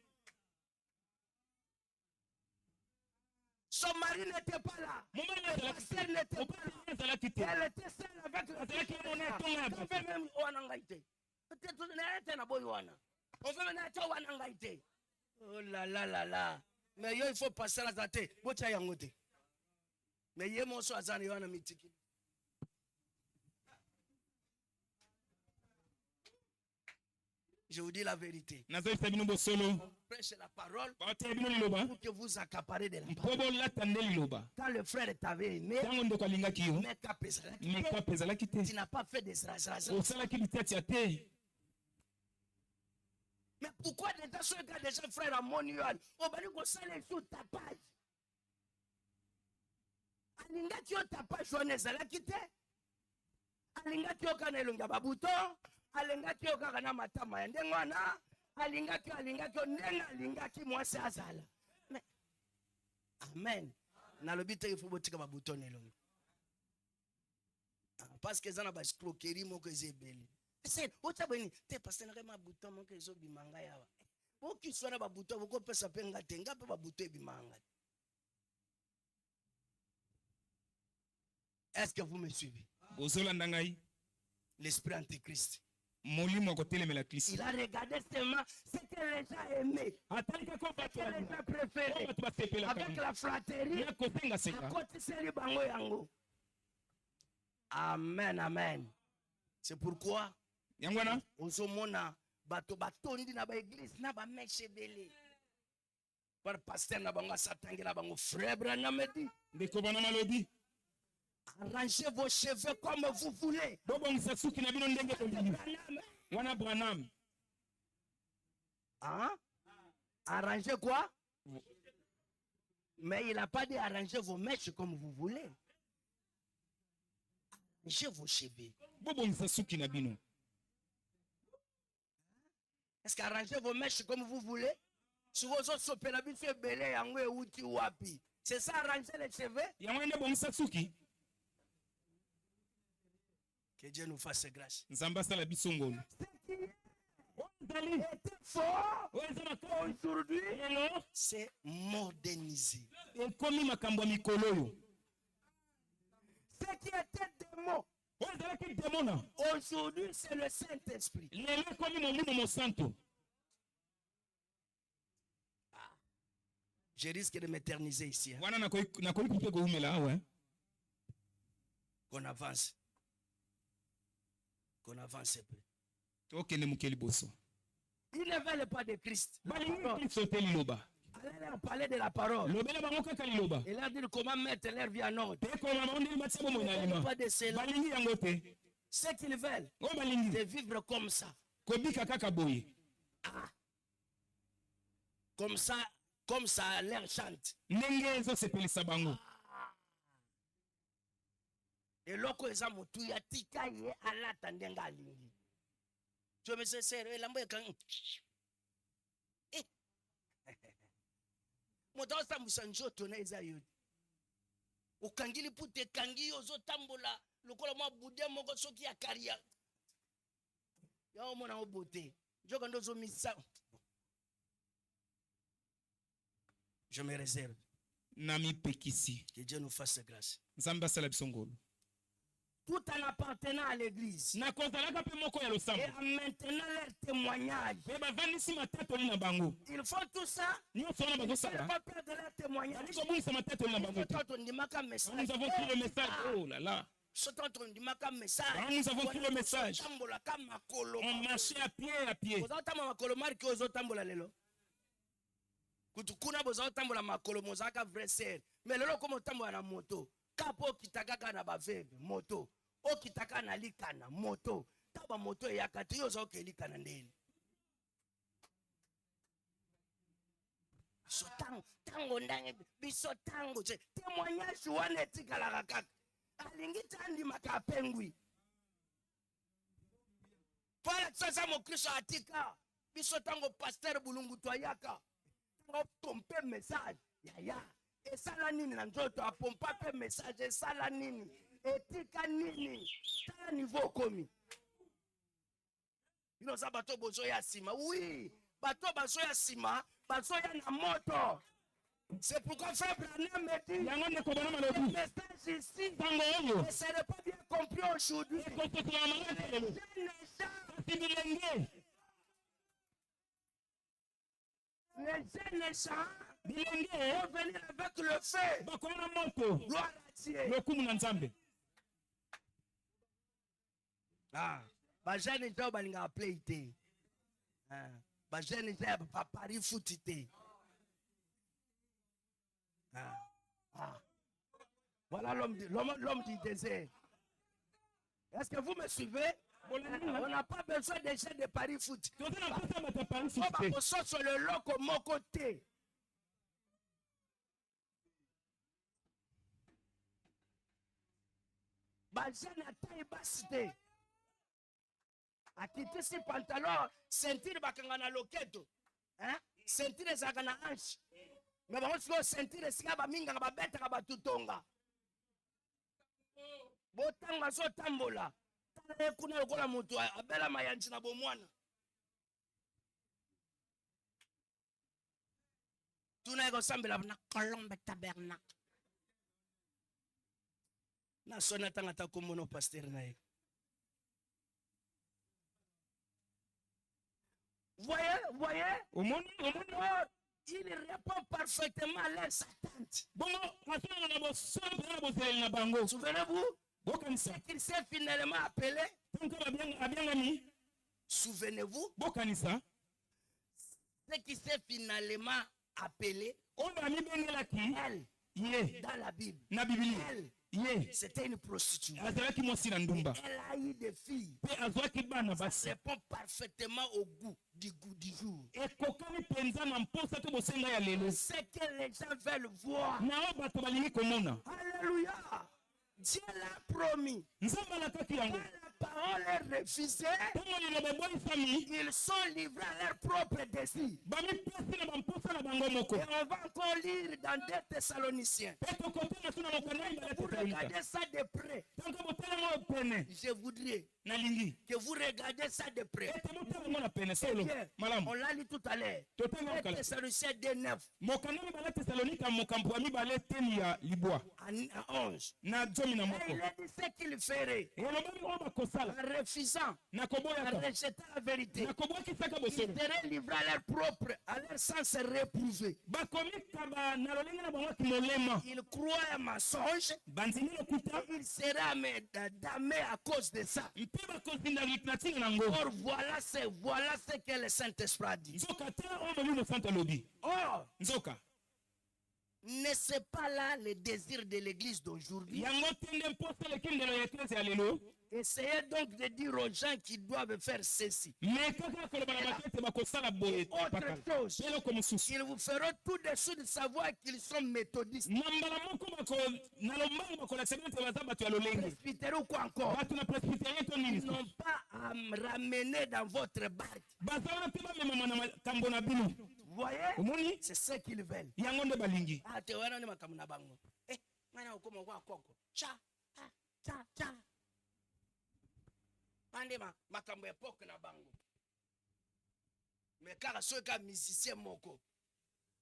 Son mari n'était pas là. Le pasteur n'était pas là. Elle était seule avec la fille. Oh là là là là. Mais il faut passer à la tête. Mais il y a mon soir à Yohana Mitiki. Je vous dis la vérité. On prêche la parole pour que vous accaparez de la parole. Quand le frère t'avait aimé, tu n'as pas fait des rages. Mais pourquoi déjà ce gars déjà frère à Monual, on va dire qu'on s'allait sur ta page. Alinga tu ta page journée la quitte. Alinga tu kanelunga babuto. Alingaki okaka matama ya ndengwana alingaki nenga alingaki mwasi azala. Amen. Na lobite il faut botika ba bouton elongo. Parce que zana ba escroquerie moko ezebeli. C'est ota boni te pasteur na ma bouton moko ezo bimanga yawa. Oki swana ba bouton boko pesa penga tenga pe ba bouton bimanga. Est-ce que vous me suivez? L'esprit antichrist. Il a regardé seulement ce que les gens aimaient, ce que les gens préféraient, avec la flatterie, à côté de bango yango. Amen, amen. C'est pourquoi on se mona bato batondi na ba église na ba meche belé. Par pasteur na bango satangi na bango frère Branham dit. Ndeko bana malodi. Arrangez vos cheveux comme vous voulez. Hein? Arrangez quoi? Mais il n'a pas dit arrangez vos mèches comme vous voulez. Arrangez vos cheveux. Est-ce qu'arrangez vos mèches comme vous voulez? Si vous c'est ça arranger les cheveux? Que Dieu nous fasse grâce. Aujourd'hui, c'est modernisé. Ce qui était démon, aujourd'hui, c'est le Saint-Esprit. Je risque de m'éterniser ici. Hein? Qu'on avance. Qu'on avance un peu. Ils ne veulent pas de Christ. Allez leur parler de la parole. Et leur dire comment mettre leur vie en ordre. Pas de cela. Ce qu'ils veulent, c'est vivre comme ça. Ah. Comme ça, leur chante. Et loko eza motu ya tika ye alata ndenga alingi. Tu me sais serre lambo ya kan. Moto sa musanjoto na eza yo. Okangili pute kangi ozo tambola lokola mwa budia moko soki ya karia. Ya omona obote. Joka ndozo misa. Je me réserve. Nami pekisi. Que Dieu nous fasse grâce. Nzamba sala bisongolo. Tout en appartenant à l'église. Et en maintenant leur témoignage. Ils font tout ça. Ils ne veulent pas perdre leur témoignage. Nous avons pris le message. Oh là là. Nous avons pris le message. On marchait à pied à pied. Kutukuna boza otambola makolo mozaka vrai ser. Mais lelo komo tambola na moto. Kapo kitaka na baveve moto. O kitaka na likana moto. Taba moto yakati yo zo ke likana ndeni. Tango ndange biso tango je témoignage wana etikala kaka. Alingi tandi makapengwi. Pala sasa mo Kristo atika. Biso tango pasteur bulungu toyaka. Tango pompe message. Ya. Esala nini na nzoto apompa pe message esala nini? Etika nini? Tala niveau komi. Bino sa bato bozo ya sima. Oui, bato bazo ya sima, bazo ya na moto. C'est pourquoi frère Branham me dit le message ici ne serait pas bien compris aujourd'hui. Les jeunes gens vont venir avec le feu. Gloire à Dieu. Ah, ba jeune gens balinga appelé ité. Ah, ba jeune gens ba pari foot ité. Ah. Voilà l'homme du désert. Est-ce que vous me suivez? On n'a pas besoin de gens de Paris foot. On va sur le loco mon côté. Bajan a taille bassité. A quitté ses pantalons, sentir bakangana loketo. Hein? Sentir zakana hanche. Mais bon, si vous sentir sikaba minga ba beta ba tutonga. Botanga so tambola. Kuna lokola mutu abela mayanji na bomwana. Tuna ego sambela na Colombe Tabernacle. Na sona tangata komono pasteur na ye. Voyez? Il répond parfaitement à leurs attentes. Souvenez-vous? Ce qu'il s'est finalement appelé. Souvenez-vous? Ce qui s'est finalement appelé. Elle. Dans la Bible. Elle. C'était une prostituée. Elle a eu des filles. Ça répond parfaitement au goût du jour. C'est que les gens veulent voir. Alléluia. Dieu l'a promis. Quand la parole est refusée, ils sont livrés à leur propre désir. Et on va encore lire dans 2 Thessaloniciens. Pour regarder ça de près, je voudrais que vous regardez ça de près. On l'a lu tout à l'heure. 2 Thessaloniciens 2:9. À 11. Il a dit ce qu'il ferait. En refusant, en rejetant la vérité, ils seraient livrés à leur propre, à leur sens réprouvé. Ils croient un mensonge. Ils seraient damnés à cause de ça. Or, voilà ce que le Saint-Esprit a dit. Or, n'est-ce pas là le désir de l'église d'aujourd'hui? Essayez donc de dire aux gens qui doivent faire ceci. Autre chose, ils vous feront tout de suite savoir qu'ils sont méthodistes. Presbytériens ou quoi encore? Ils n'ont pas à me ramener dans votre barque. Vous voyez? C'est ce qu'ils veulent. Ah, tu vois, on est comme bango. Eh, maintenant, comment on voit coco? Cha. Ande makambo époque na bango. Mais car ceux qui musicien moko.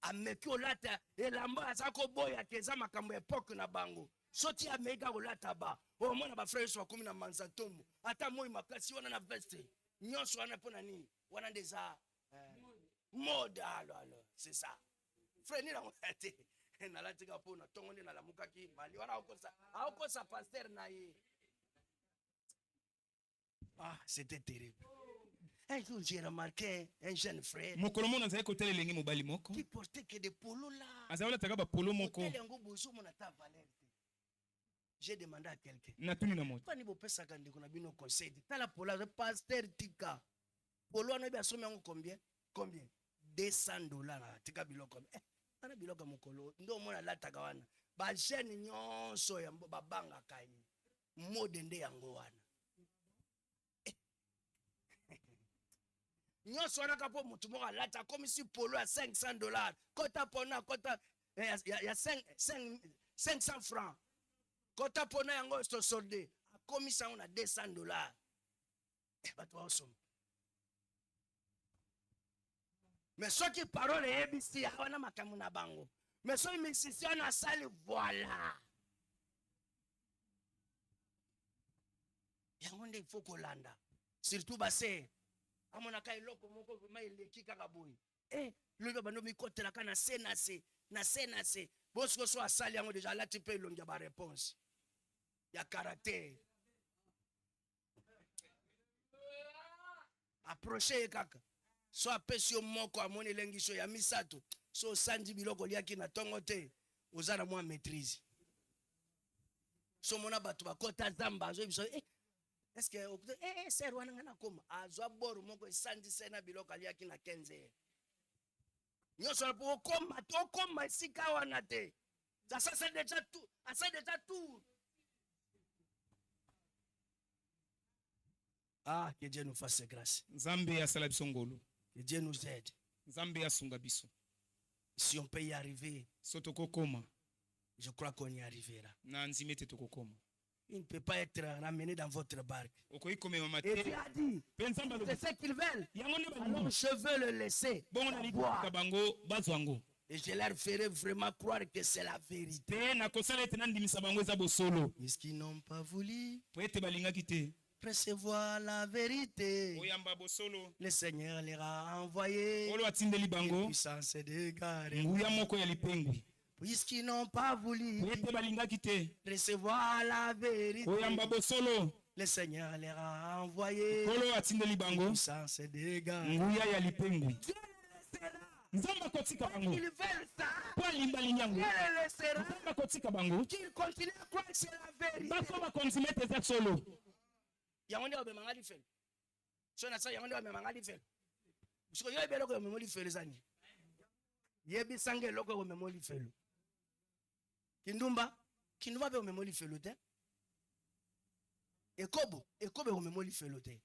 Ameki olata elamba azako boya keza makambo époque na bango. Soti ameka olata ba. O mona ba frère so komi na manzatomo. Ata moi makasi wana na veste. Nyonso wana pona nini? Wana ndeza mode alors, c'est ça. Frère ni la ngate. Na latika pona tongo ni na lamukaki mali wana akosa pasteur na ye. Ah, c'était terrible. Un jour, j'ai remarqué un jeune frère qui portait que des polos là. J'ai demandé à quelqu'un. Pasteur Tika. Polo, combien? Combien? $200. Tika biloko. Ana biloko mokolo. Ndo mona la tagawana. Ba jeune nyonso ya babanga kai. Modende yango wana. Nyonso wana kapo mutu moko alata comme si polo à $500. Kota pona kota ya 500 francs. Kota pona yango sto soldé. Comme ça on a $200. Bato awesome. Mais ceux qui parlent les ABC, on a makamuna bango. Mais ceux qui musiciens on a salle voilà. Yangonde il faut kolanda. Surtout basse. Amona kai loko moko vraiment il kika boy. Le bando mi kote la kana na senase. Bosko so asali yango déjà là tu peux longia ba réponse. Ya caractère. Approchez kaka. So apesio moko amoni lengiso ya misato. So sanji biloko liaki na tongo te. Ozana mwa maîtrise. So mona batu bakota zamba zo biso est-ce que c'est wana ngana koma azwa boru moko sanji sena biloko liaki na 15. Nyoso po koma sika wana te. Ça c'est déjà tout. Ça déjà tout. Ah, que Dieu nous fasse grâce. Nzambe asala biso ngolu. Que Dieu nous aide. Nzambe asunga biso. Si on peut y arriver, sotokokoma. Je crois qu'on y arrivera. Na nzimete tokokoma. Il ne peut pas être ramené dans votre barque. Et Dieu a dit, c'est ce qu'ils veulent. Alors je veux le laisser boire. Et je leur ferai vraiment croire que c'est la vérité. Puisqu'ils n'ont pas voulu recevoir la vérité, le Seigneur leur a envoyé une puissance d'égaré. Puisqu'ils n'ont pas voulu recevoir la vérité, le Seigneur leur a envoyé une puissance d'égaré. Ils veulent ça. Il le laissera. Qu'ils continuent à croire que c'est la vérité. Yangonde wa bemangali fel. So na sa yangonde wa bemangali fel. Siko yo be loko memoli fel zani. Yebi sange loko wa memoli fel. Kindumba be memoli fel te. Ekobo wa memoli fel te.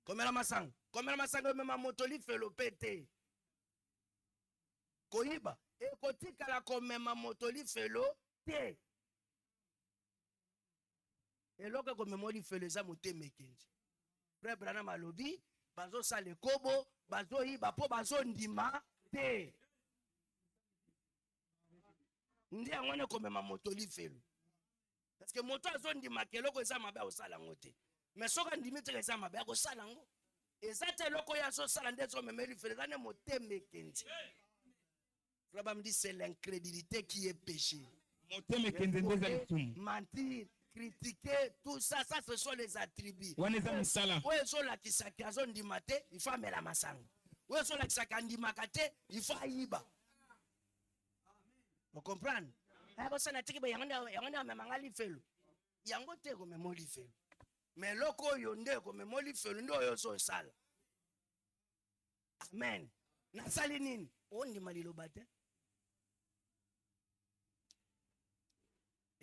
Komela masang mema motoli fel pete. Koyiba ekotika la komema motoli fel te. Et lorsque comme memori feleza moteme kenji. Frère Branham alobi bazo sale kobo bazo yiba po bazo ndima te. Ndi angone comme ma motoli felo. Parce que moto azo ndima ke loko eza mabe osala ngote. Mais soka ndimi te eza mabe akosala ngo. Ezate loko ya so sala ndezo memori feleza ne moteme kenji. Frère Branham dit c'est l'incrédulité qui est péché. Moteme kenji ndeza litumu. Mentir, critiquer, tout ça, ce sont les attributs. Ouais, so la kisaki azon di mate, il faut amela masang. Ouais, so la kisaki andi makate, il faut aiba. Vous comprenez? Eh, bossa na tiki ba yangonda memangali felo. Yango te ko memoli felo. Mais loko yonde ko memoli felo ndo yo so sala. Amen. Na sali nini? Ondi malilo bate.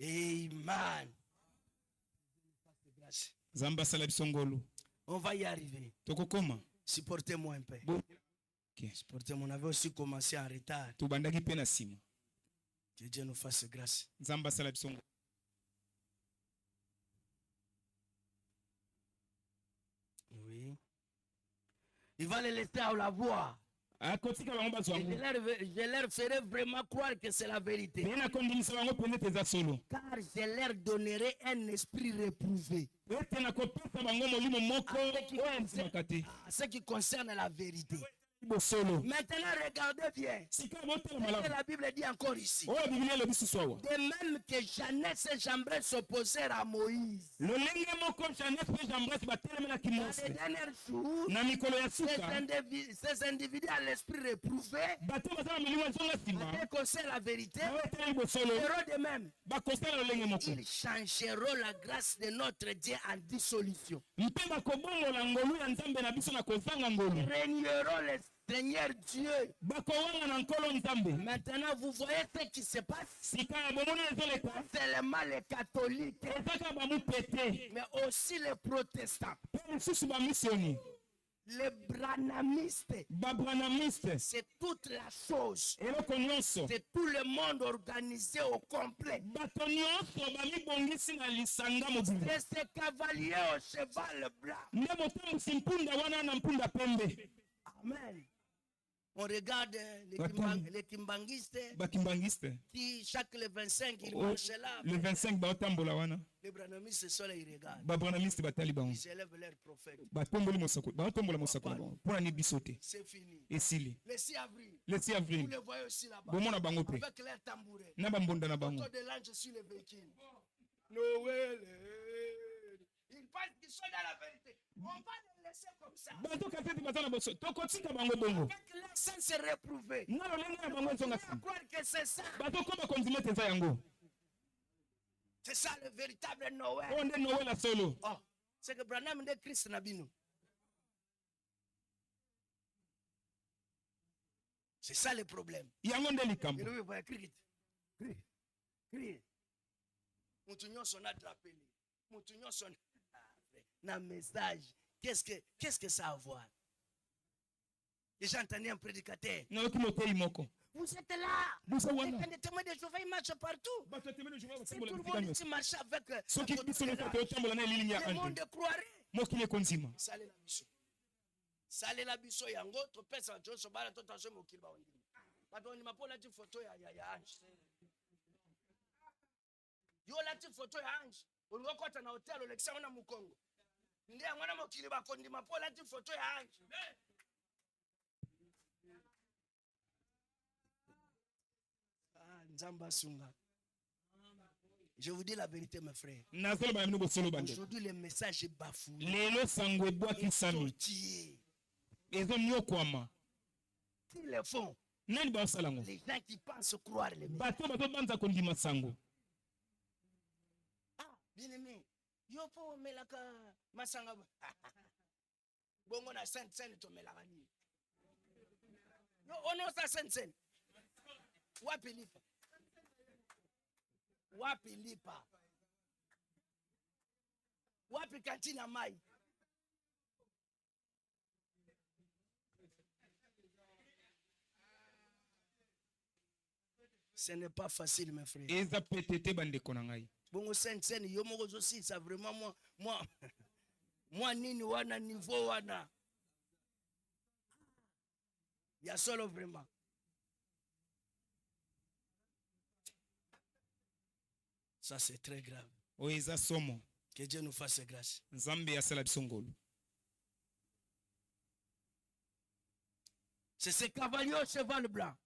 Amen. On va y arriver. Supportez-moi un peu. Supportez-moi. On avait aussi commencé en retard. Que Dieu nous fasse grâce. Oui. Il va les laisser à la voix. Je leur ferai vraiment croire que c'est la vérité. Car je leur donnerai un esprit réprouvé. À ce qui concerne la vérité. Maintenant, regardez bien. Ce que la Bible dit encore ici. De même que Jeannès et Jambres s'opposèrent à Moïse. Dans les derniers jours, ces individus à l'esprit réprouvé, déconseillent la vérité, feront de même. Ils changeront la grâce de notre Dieu en dissolution. Ils régneront le Seigneur Dieu. Maintenant, vous voyez ce qui se passe. C'est seulement les catholiques, mais aussi les protestants. Les branamistes, c'est toute la chose. C'est tout le monde organisé au complet. C'est ce cavalier au cheval blanc. Amen. On regarde les kimbangistes qui chaque le 25 ils marchent là. Le 25 Les branamistes sont là, ils regardent. Ils élèvent leur prophète. C'est fini. Le 6 avril. Vous le voyez aussi là-bas. Avec leur tambouret. Photo de l'ange sur le véhicule. Noël. Ils pensent qu'ils sont dans la vérité. On va les laisser comme ça. Avec leur sens réprouvé. On va croire que c'est ça. C'est ça le véritable Noël. Oh, c'est que Branham de Christ Nabino. C'est ça le problème. Crie. Moutounion son a drapé. Moutounion son un message. Qu'est-ce que ça a à voir? Et j'ai entendu un prédicateur. Vous êtes là. Les témoins de Jéhovah, ils marchent partout. Si tout le monde ici marche avec le monde croirait. Salé la biso yango to pesa Joshua bala to tazo mokili ba wengine. Bato ni mapola ti photo ya Ange. Yo la ti photo ya Ange. Ulingokota na hotel Olexa na Mukongo. Ndiye mwana mokili ba kondi mapola ti photo ya Ange. Nzamba sunga. Je vous dis la vérité, mes frères. Aujourd'hui, le message est bafoué. Ils le font. Les gens qui pensent croire les messages. Ah, bien aimé. Yo po melaka masanga. Bongo na sen to melaka ni. Yo ono sa sen. Wapi lipa? Wapi lipa? Wapi kantina mai? Ce n'est pas facile, mes frères. Bongo sen yo moko aussi ça vraiment moi nini wana niveau wana. Ya solo vraiment. Ça c'est très grave. Que Dieu nous fasse grâce. C'est ce cavalier au cheval blanc.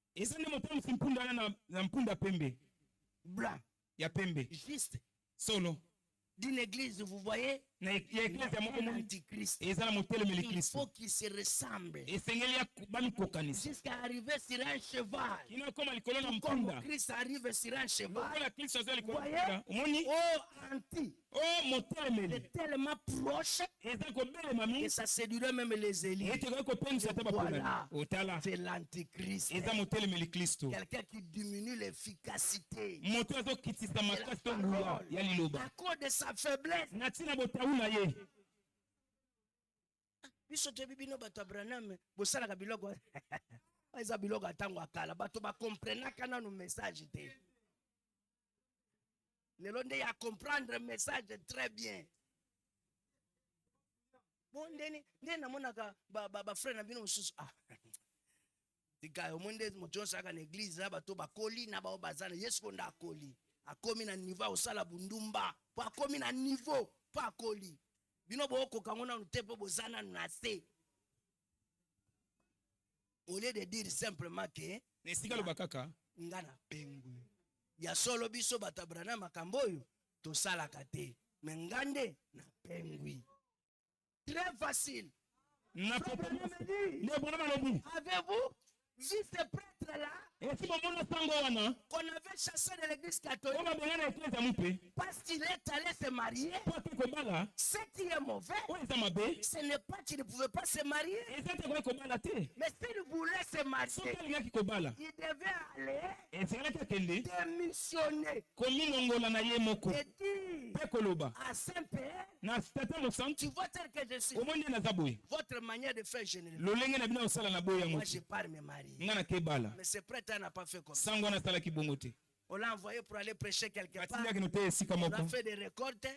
Blanc. Juste. Solo. D'une église, vous voyez, l'antichrist. Il faut qu'il se ressemble jusqu'à arriver sur un cheval. Comme Christ arrive sur un cheval. Vous voyez, anti. C'est tellement proche que ça séduirait même les élites. Voilà, c'est l'antichrist. Quelqu'un qui diminue l'efficacité de la parole à cause de sa faiblesse. Biso te bibino bato Branham bosalaka biloko eza biloko atango akala bato ba comprenaka nanu message te. Lelo nde ya comprendre message très bien. Bon ndeni namonaka ba frère na bino mususu tika omonde moto saka na église na bato bakoli na ba bazana Yesu konda akoli akomi na niveau osala bundumba po akomi na niveau po akoli bino boko kangona ntepe bozana na se Au lieu de dire simplement que ngana pengui. Ya solo biso batabrana makamboyo to sala kate. Mengande na pengui. Très facile. Avez-vous vu ce prêtre là qu'on avait chassé de l'église catholique parce qu'il est allé se marier? Ce qui est mauvais, ce n'est pas qu'il ne pouvait pas se marier, mais s'il voulait se marier, il devait aller démissionner et dire à Saint-Père, tu vois tel que je suis, votre manière de faire généreuse. Moi je pars me marier. Mais ce prêtre n'a pas fait comme ça. On l'a envoyé pour aller prêcher quelque part. On a fait des récoltes.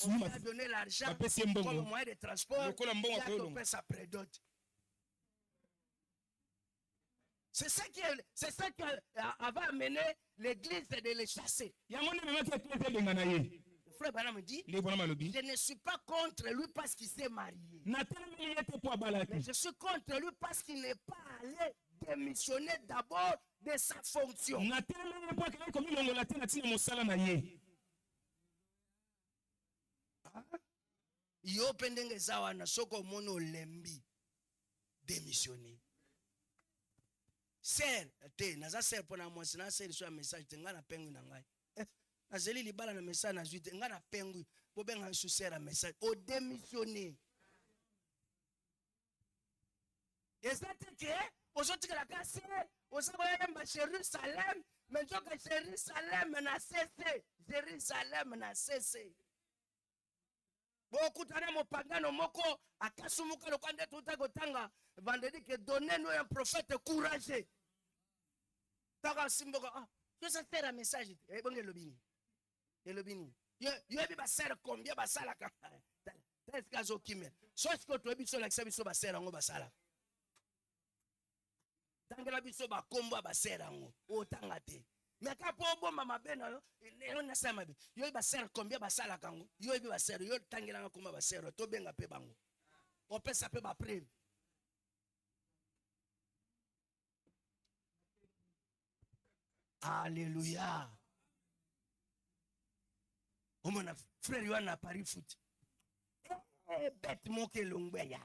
On lui a donné l'argent comme moyen de transport. Il a coupé sa prédote. C'est ça qui avait amené l'église de les chasser. Frère Branham me dit, je ne suis pas contre lui parce qu'il s'est marié. Mais je suis contre lui parce qu'il n'est pas allé démissionner d'abord de sa fonction. Yo pendenge zawa na soko mono lembi démissionner. Sœur, te naza sœur pona mwasi na sœur so message te ngana pengu na ngai. Nazeli libala na message na zuite ngana pengu bo benga su sœur message o démissionner. Exactement que aujourd'hui la casse aux Jérusalem mais donc Jérusalem n'a cessé. Jérusalem n'a cessé. Beaucoup de mopagano moko akasumuka le kwande tutakotanga vendredi que donnez-nous un prophète courageux. Taka simboka je sais faire un message et bon lobini. Et lobini. Yo bi ba sera combien ba sala ka. Est-ce que kimel. Soit que tu biso la biso ba sera ngo ba sala. Tangela biso ba kombo ba sera ngo o tanga te. Mais quand on bomba ma bena on a ça ma bi yo ba sera combien ba sala kango yo bi ba sera yo tangela nga komba ba sera to benga pe bango on peut ça peut ba prime. Alléluia. On m'a frère Yohana à Paris foot. Bête mon que longbe ya.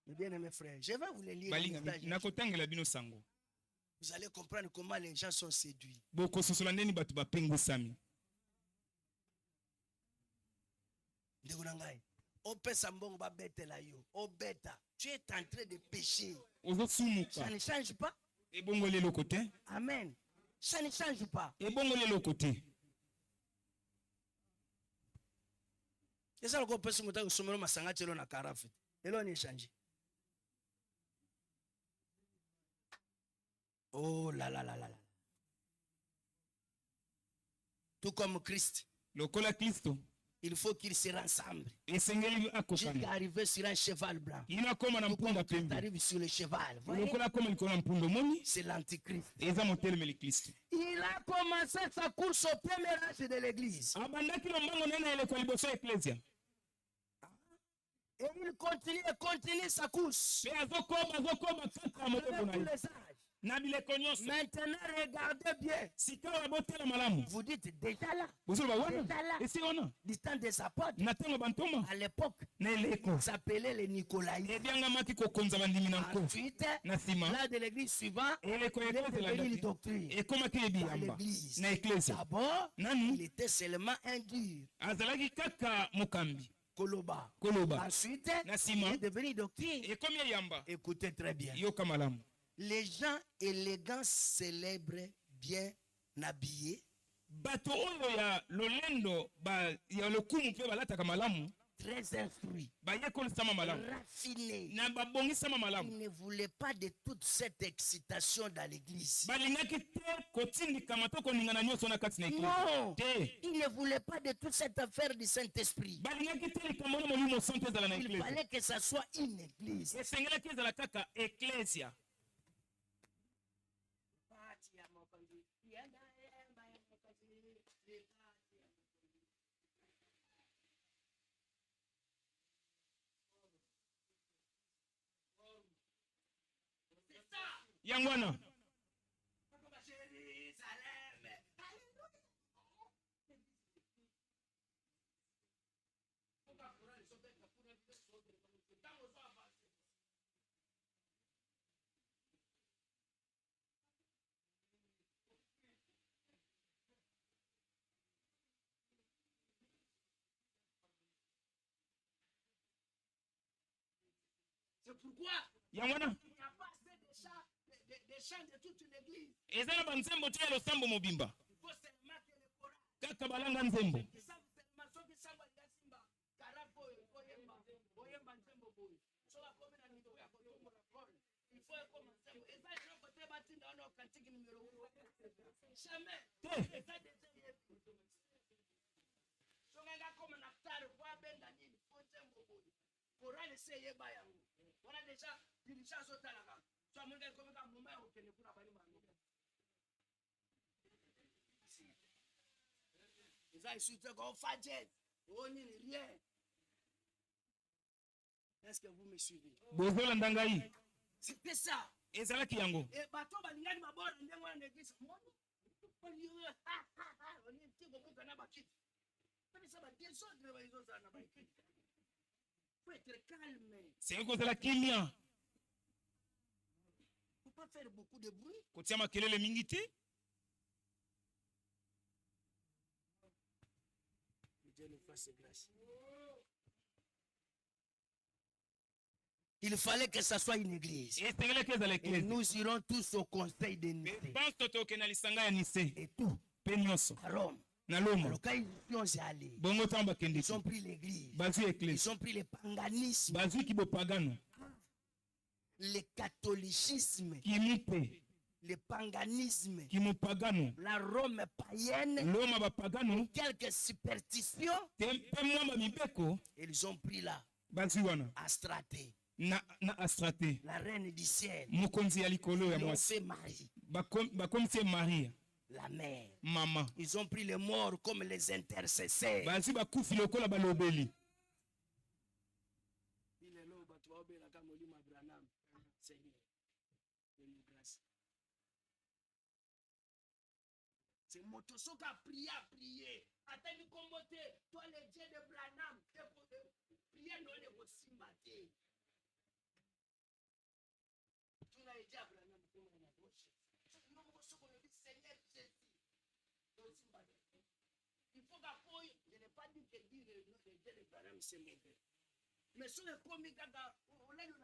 Mes bien-aimés frères, je vais vous les lire. Vous allez comprendre comment les gens sont séduits. Tu es en train de pécher. Ça ne change pas. Amen. Ça ne change pas. C'est ça qu'on peut se mettre sur le masanga telo na karafi. Et là on est changé. Oh là là là là là. Tout comme Christ. Il faut qu'il se rassemble. Jusqu'à arriver sur un cheval blanc. Il arrive sur le cheval. C'est l'antichrist. Il a commencé sa course au premier âge de l'église. Et il continue sa course. Maintenant, regardez bien. Vous dites déjà là. Du temps des apôtres. À l'époque, ils s'appelaient les Nicolaïens. Ensuite, là de l'église suivante, il est devenu une doctrine. D'abord, il était seulement un dur. Koloba. Ensuite, il est devenu doctrine. Écoutez très bien. Les gens élégants, célèbres, bien habillés, très instruits, raffinés, ils ne voulaient pas de toute cette excitation dans l'église. Non, ils ne voulaient pas de toute cette affaire du Saint-Esprit. Il fallait que ça soit une église. Yangwana. C'est pourquoi Yangwana. il n'y a pas assez de chants de toute l'église. Ezana banzembo tia lo sambo mobimba. Il faut seulement que le Coran. Kaka balanga nzembo. Il faut seulement que samba yasimba. Karapo oyemba. Oyemba nzembo boy. So la comme na niveau ya kotombo la Paul. Il faut commencer. Et ça je côté batinda on cantique numéro 1. Jamais. Et ça déjà. So nga comme na tare kwa benda nini. Faut nzembo boy. Coran essayer ba yango. On a déjà dirigé à Sotalaka. Soit mon gars comme un moment où il pour avoir une main. Ils ont insulté qu'on fait on n'y rien. Est-ce que vous me suivez? C'était ça. Et ça là qui yango. Et bateau balingani mabora ndengo na église. On est petit comme on a bakit. Mais ça va désordre les autres na bakit. Faut être calme. C'est une cause de la kimia. Faut pas faire beaucoup de bruit. Kotia makelele mingi te. Dieu nous fasse grâce. Il fallait que ça soit une église. Et nous irons tous au conseil de Nice. Et tout. À Rome. Alors, quand ils sont allés, ils ont pris l'église. Ils ont pris le paganisme. Le catholicisme. Le paganisme, la Rome païenne, quelques superstitions, ils ont pris là, Astraté, la reine du ciel, ils ont fait Marie, la mère, maman. Ils ont pris les morts comme les intercesseurs. C'est Motosoka a prié. Attends, comment toi les dieux de Branham, prier non les Simbaté. Tu n'as dit à Branham comment on a approché. Non, le Seigneur Jésus. Il faut qu'après, je n'ai pas dit que dire le dieu de Branham c'est mauvais. Mais sur les comiques, on a le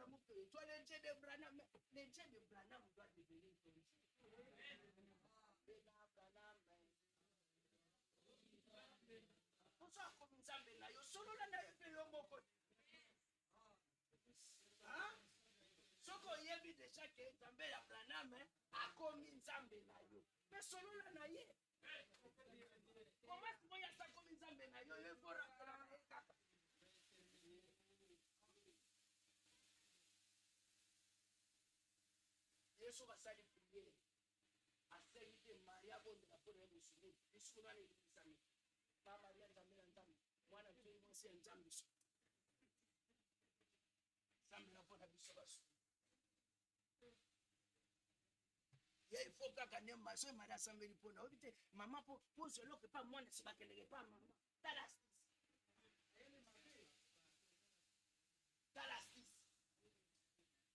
toi les dieux de Branham, les dieux de Branham doivent devenir policiers. Soko yebi deja ke Nzambe ya Branham akomi Nzambe na yo. Mais solola na ye. Comment tu ya sakomi Nzambe na yo yo fora na ye kaka. Yesu basali prier. Asengite Maria bonde la pole musulu. Yesu na ni bisami. Ba Maria Nzambe na Nzambe. Mwana mtu mmoja Nzambe. Nzambe na pole biso. Il faut que quand même maso mara sambeli pona obite maman pose le que pas moi ne se bakele pas maman talastis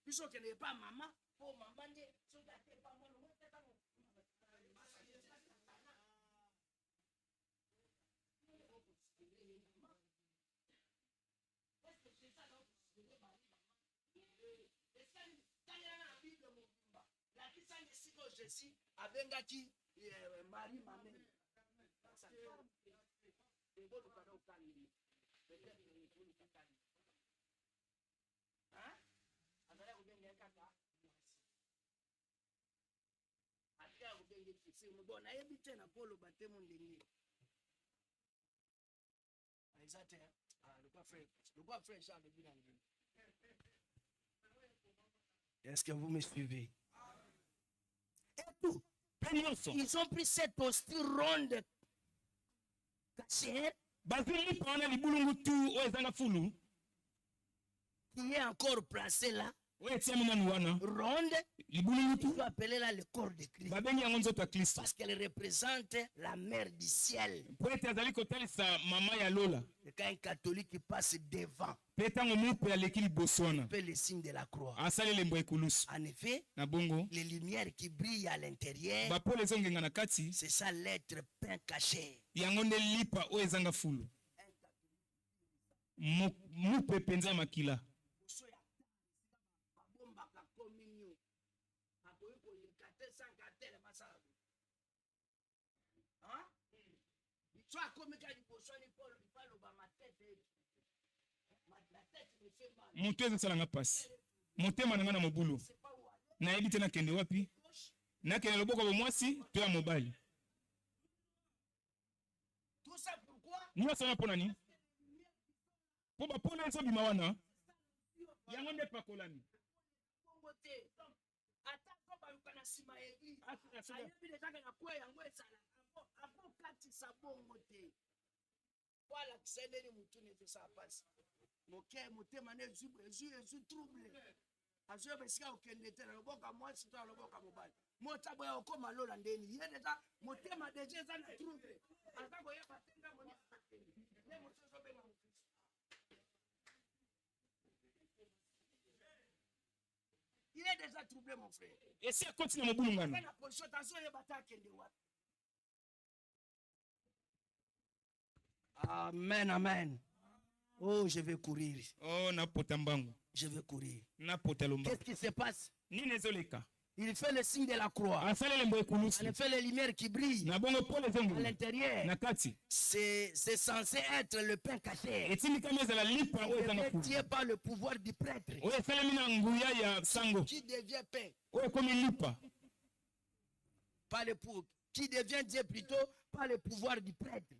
biso que ne pas maman pour maman ne so gâté pas moi le tata Jésus abengaki Marie Mamé. Est-ce que vous me suivez? Tout. Ils ont pris cette hostie ronde cachée qui est encore placée là. ronde, il faut appeler là le corps de Christ. Parce qu'elle représente la mère du ciel. Et quand un catholique qui passe devant, il fait le signe de la croix. En effet, les lumières qui brillent à l'intérieur, c'est ça l'être pain caché. Montez ça la passe. Montez mananga na mobulu. Na ebite na kende wapi? Na kende loboko bo mwasi to ya mobile. Tout ça pourquoi? Nous ça pour nani? Pour ba pona so bima wana. Yango nde pakolami. Ata ko ba yukana sima église. Ayebi déjà que na kwa yango esala. Apo kati sa bongo te. Voilà que c'est les moutons de sa passe. Mon cœur, mon thème, je trouble. À ce moment-là, aucun détail. Le bon à moi, c'est le bon à mon bal. Mon taboué au comme à l'Hollandais. Il y a déjà, mon thème a déjà troublé. À ce moment-là, il est déjà troublé, mon frère. Et si elle continue mon boulot, amen, amen. Oh, je vais courir. Oh, je vais courir. Qu'est-ce qui se passe? Il fait le signe de la croix. En effet, les lumières qui brillent à l'intérieur, c'est censé être le pain caché. Fait par le pouvoir du prêtre qui devient pain. Pas le pouvoir. Qui devient Dieu plutôt par le pouvoir du prêtre.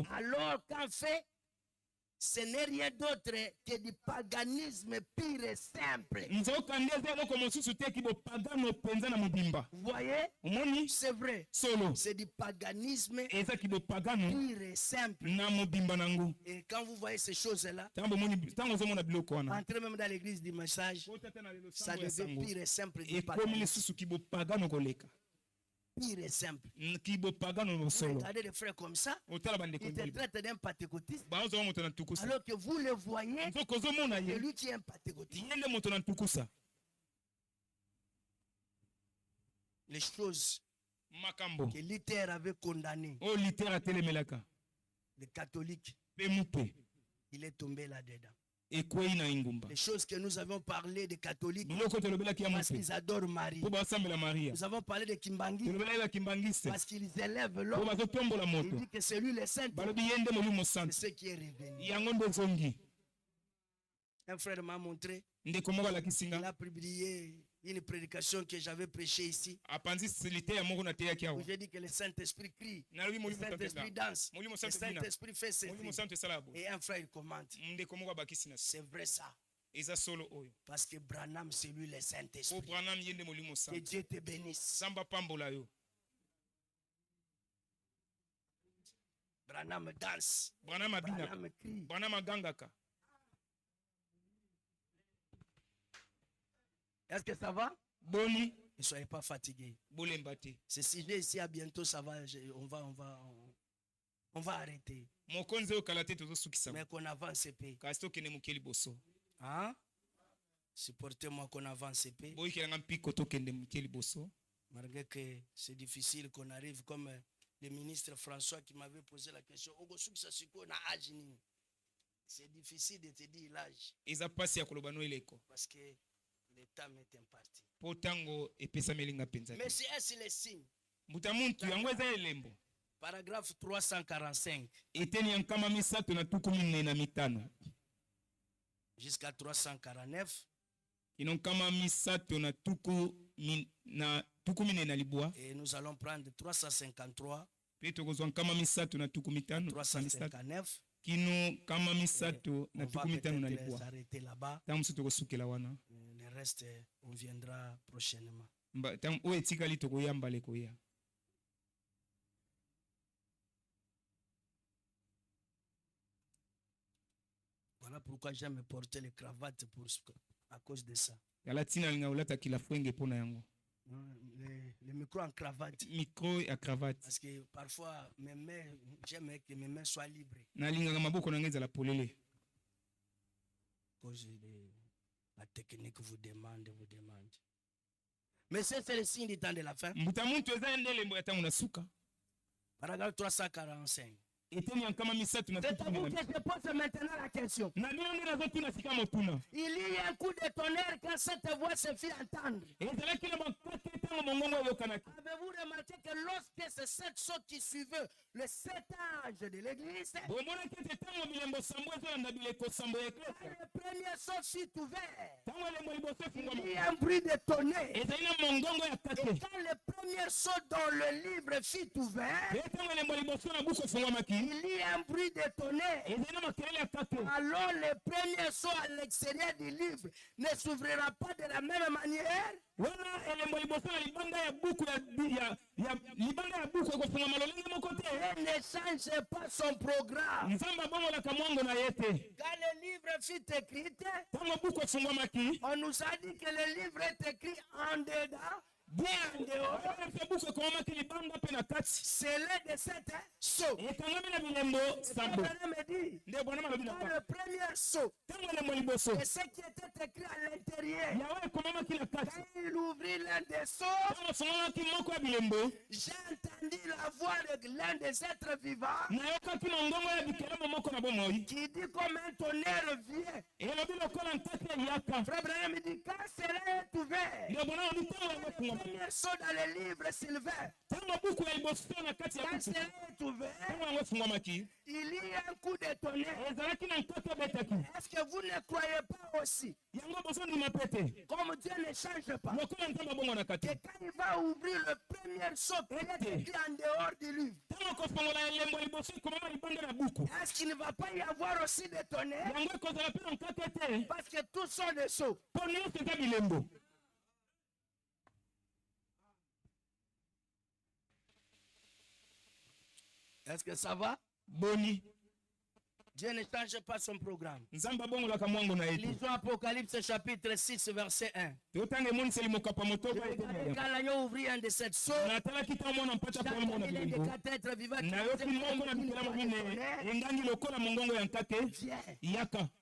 Alors qu'en fait, ce n'est rien d'autre que du paganisme pur et simple. Vous voyez? C'est vrai. C'est du paganisme pur et simple. Et quand vous voyez ces choses-là, entrez même dans l'église du message, ça devient pur et simple du paganisme. Pire et simple. Regardez les frères comme ça. Ils te traitent d'un pentecôtiste. Alors que vous le voyez, c'est lui qui est un pentecôtiste. Les choses que Luther avait condamnées. Le catholique, il est tombé là-dedans. Les choses que nous avons parlé des catholiques parce qu'ils adorent Marie. Nous avons parlé de Kimbangi parce qu'ils élèvent l'homme. Il dit que c'est lui le saint. C'est ce qui est revenu. Un frère m'a montré. Il a publié une prédication que j'avais prêchée ici. J'ai dit que le Saint-Esprit crie, le Saint-Esprit danse, le Saint-Esprit fait ses films. Et un frère il commente. C'est vrai ça. Parce que Branham c'est lui le Saint-Esprit. Que Dieu te bénisse. Branham danse. Branham crie. Est-ce que ça va? Boni. Ne soyez pas fatigués. Ce sujet ici à bientôt ça va. On va arrêter. Mais qu'on avance épée. Hein? Supportez-moi qu'on avance épée. Malgré que c'est difficile qu'on arrive comme le ministre François qui m'avait posé la question. C'est difficile de te dire l'âge. Parce que le temps est imparti. Mais c'est le signe. Paragraphe 345. Jusqu'à 349. Et nous allons prendre 353. 359. On va peut-être s'arrêter là-bas. Le reste, on viendra prochainement. Voilà pourquoi j'aime porter les cravates à cause de ça. Les micros en cravate. Micro et cravate. Parce que parfois, j'aime que mes mains soient libres. Cause la technique vous demande. Mais c'est le signe du temps de la fin. Paragraphe 345. C'est à vous que je pose maintenant la question. Il y a un coup de tonnerre quand cette voix se fit entendre. Avez-vous remarqué que lorsque c'est cette chose qui suivait le 7 âge de l'église, le premier saut fut ouvert. Il y a un bruit de tonnerre. Et quand le premier saut dans le livre fut ouvert, il y a un bruit de tonnerre. Alors le premier saut à l'extérieur du livre ne s'ouvrira pas de la même manière. Il ne change pas son programme. Quand le livre fut écrit, on nous a dit que le livre est écrit en dedans. Bien en dehors, c'est l'aide de cette saut. Le premier saut, et ce qui était écrit à l'intérieur, quand il ouvrit l'un des sauts, j'ai entendu la voix de l'un des êtres vivants qui dit comme un tonnerre vient. Frère Branham me dit, quand cela est ouvert, le premier saut dans le livre Sylvain, quand cela est ouvert, il y a un coup de tonnerre. Est-ce que vous ne croyez pas aussi, comme Dieu ne change pas, que quand il va ouvrir le premier saut qui est écrit en dehors du livre, est-ce qu'il ne va pas y avoir aussi des tonnerres? Parce que tous sont des sauts. Est-ce que ça va? Boni. Dieu ne change pas son programme. Lisons Apocalypse chapitre 6 verset 1. Quand l'agneau ouvrit un de ces sauts, il est des quatre êtres vivants qui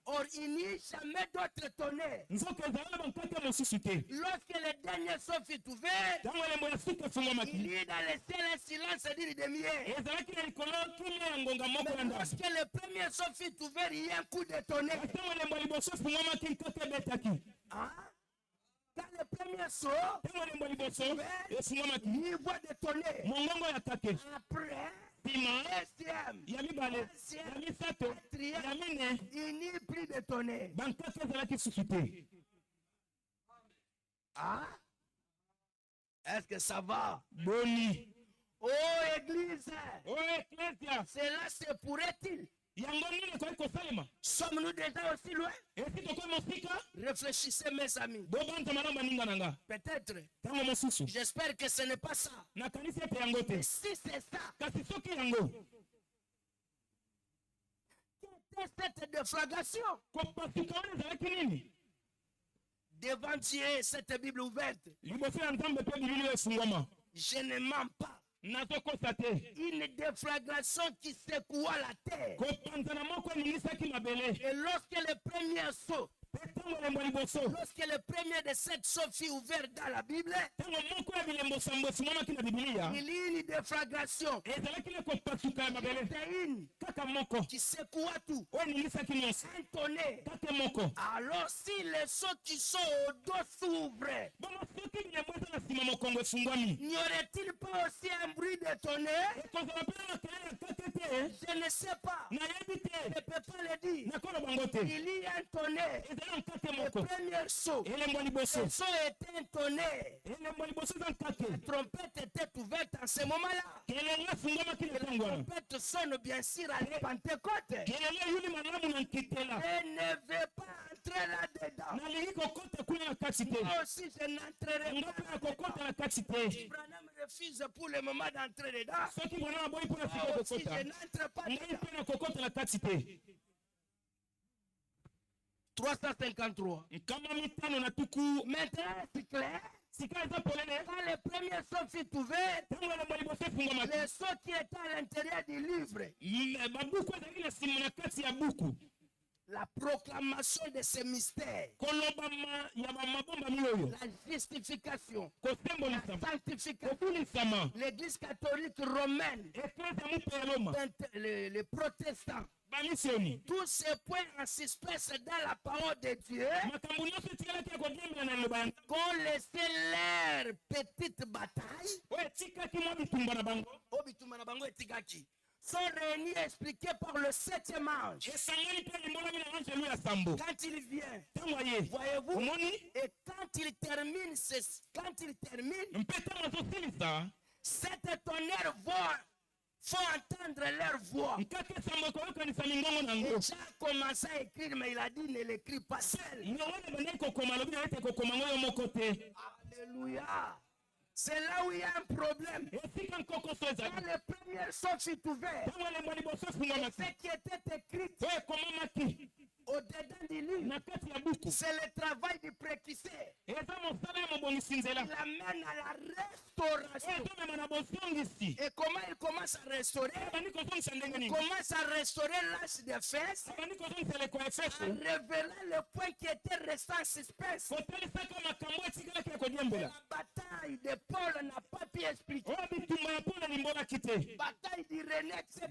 or, il n'y a jamais d'autre tonnerre. Lorsque le dernier saut fut ouvert, il y a dans le ciel un silence digne de miel. Mais lorsque le premier saut fut ouvert, il y a un coup de tonnerre. Hein? Dans le premier saut, il y voit des tonnerres. Après, deuxième, quatrième, il n'y a plus de tonnerre. Ah? Est-ce que ça va? Boni. Oh Église, cela se pourrait-il? Sommes-nous déjà aussi loin? Réfléchissez mes amis. Peut-être. J'espère que ce n'est pas ça. Et si c'est ça, quelle est cette déflagration? Devant Dieu, cette Bible ouverte, je ne mens pas. Une déflagration qui secoua la terre. Et lorsque le premier saut, lorsque le premier de cette sauts fut ouvert dans la Bible, il y a une déflagration. Qui secoua tout. Un tonnerre. Alors si les sauts qui sont au dos s'ouvrent, n'y aurait-il pas aussi un bruit de tonnerre? Je ne sais pas. Je ne peux pas le dire. Il y a un tonnerre. Le premier saut. Le saut était un tonnerre. La trompette était ouverte en ce moment-là. La trompette sonne bien sûr à la Pentecôte. Et ne veut pas entrer là-dedans. Moi aussi je n'entrerai pas. Branham refuse pour le moment d'entrer dedans. Moi aussi je n'entre pas dedans. 353. Maintenant, c'est clair. Quand les premiers sceaux furent ouverts, les sceaux qui étaient à l'intérieur du livre, la proclamation de ces mystères, la justification, la sanctification, l'église catholique romaine, les protestants, tous ces points en suspense dans la parole de Dieu, qu'on laissait leur petite bataille, sont réunis et expliqués par le 7e ange. Quand il vient, voyez-vous, et quand il termine, cet tonnerre faut entendre leur voix. Et Jean a commencé à écrire, mais il a dit ne l'écris pas seul. Alléluia. C'est là où il y a un problème. Quand les premières sortes sont ouvertes, ce qui était écrit au-dedans du livre, c'est le travail du précurseur. Il amène à la restauration. Et comment il commence à restaurer? Il commence à restaurer l'âge des fesses, en révélant le point qui était restant en suspense. La bataille de Paul n'a pas pu expliquer. Bataille d'Irénée, etc.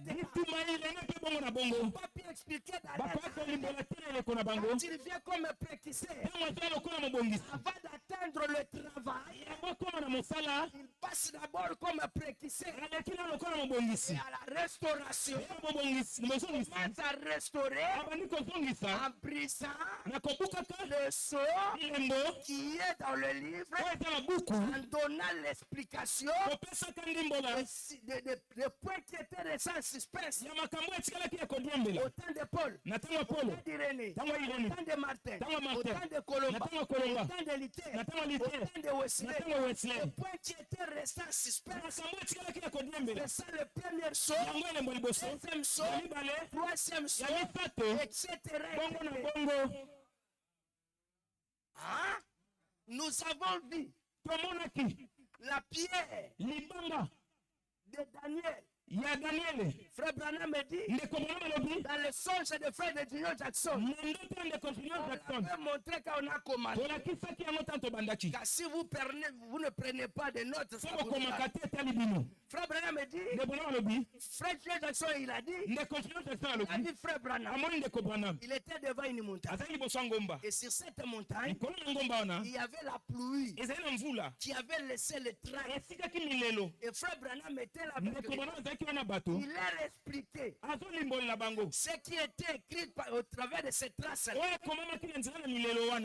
n'a pas pu expliquer quand il vient comme précurseur. Avant d'atteindre le travail, il passe d'abord comme précurseur. Et à la restauration, il commence à restaurer en brisant le sceau qui est dans le livre, en donnant l'explication des points qui étaient restés en suspense. Au temps de Paul, au temps d'Irénée, au temps de Martin, au temps de Colomba, au temps de Luther, au temps de Wesley, les points qui étaient restés en suspense. C'est ça le premier saut, deuxième saut, troisième saut, etc. Hein? Nous avons vu la pierre de Daniel. Frère Branham me dit, dans le songe de frère de Junior Jackson, on avait montré qu'on a commandé. Car si vous ne prenez pas de notes, ça vous Frère Branham me dit, frère Junior Jackson, il a dit, frère Branham, il était devant une montagne. Et sur cette montagne, il y avait la pluie qui avait laissé le train. Et frère Branham était là. Il leur expliquait ce qui était écrit au travers de ces traces.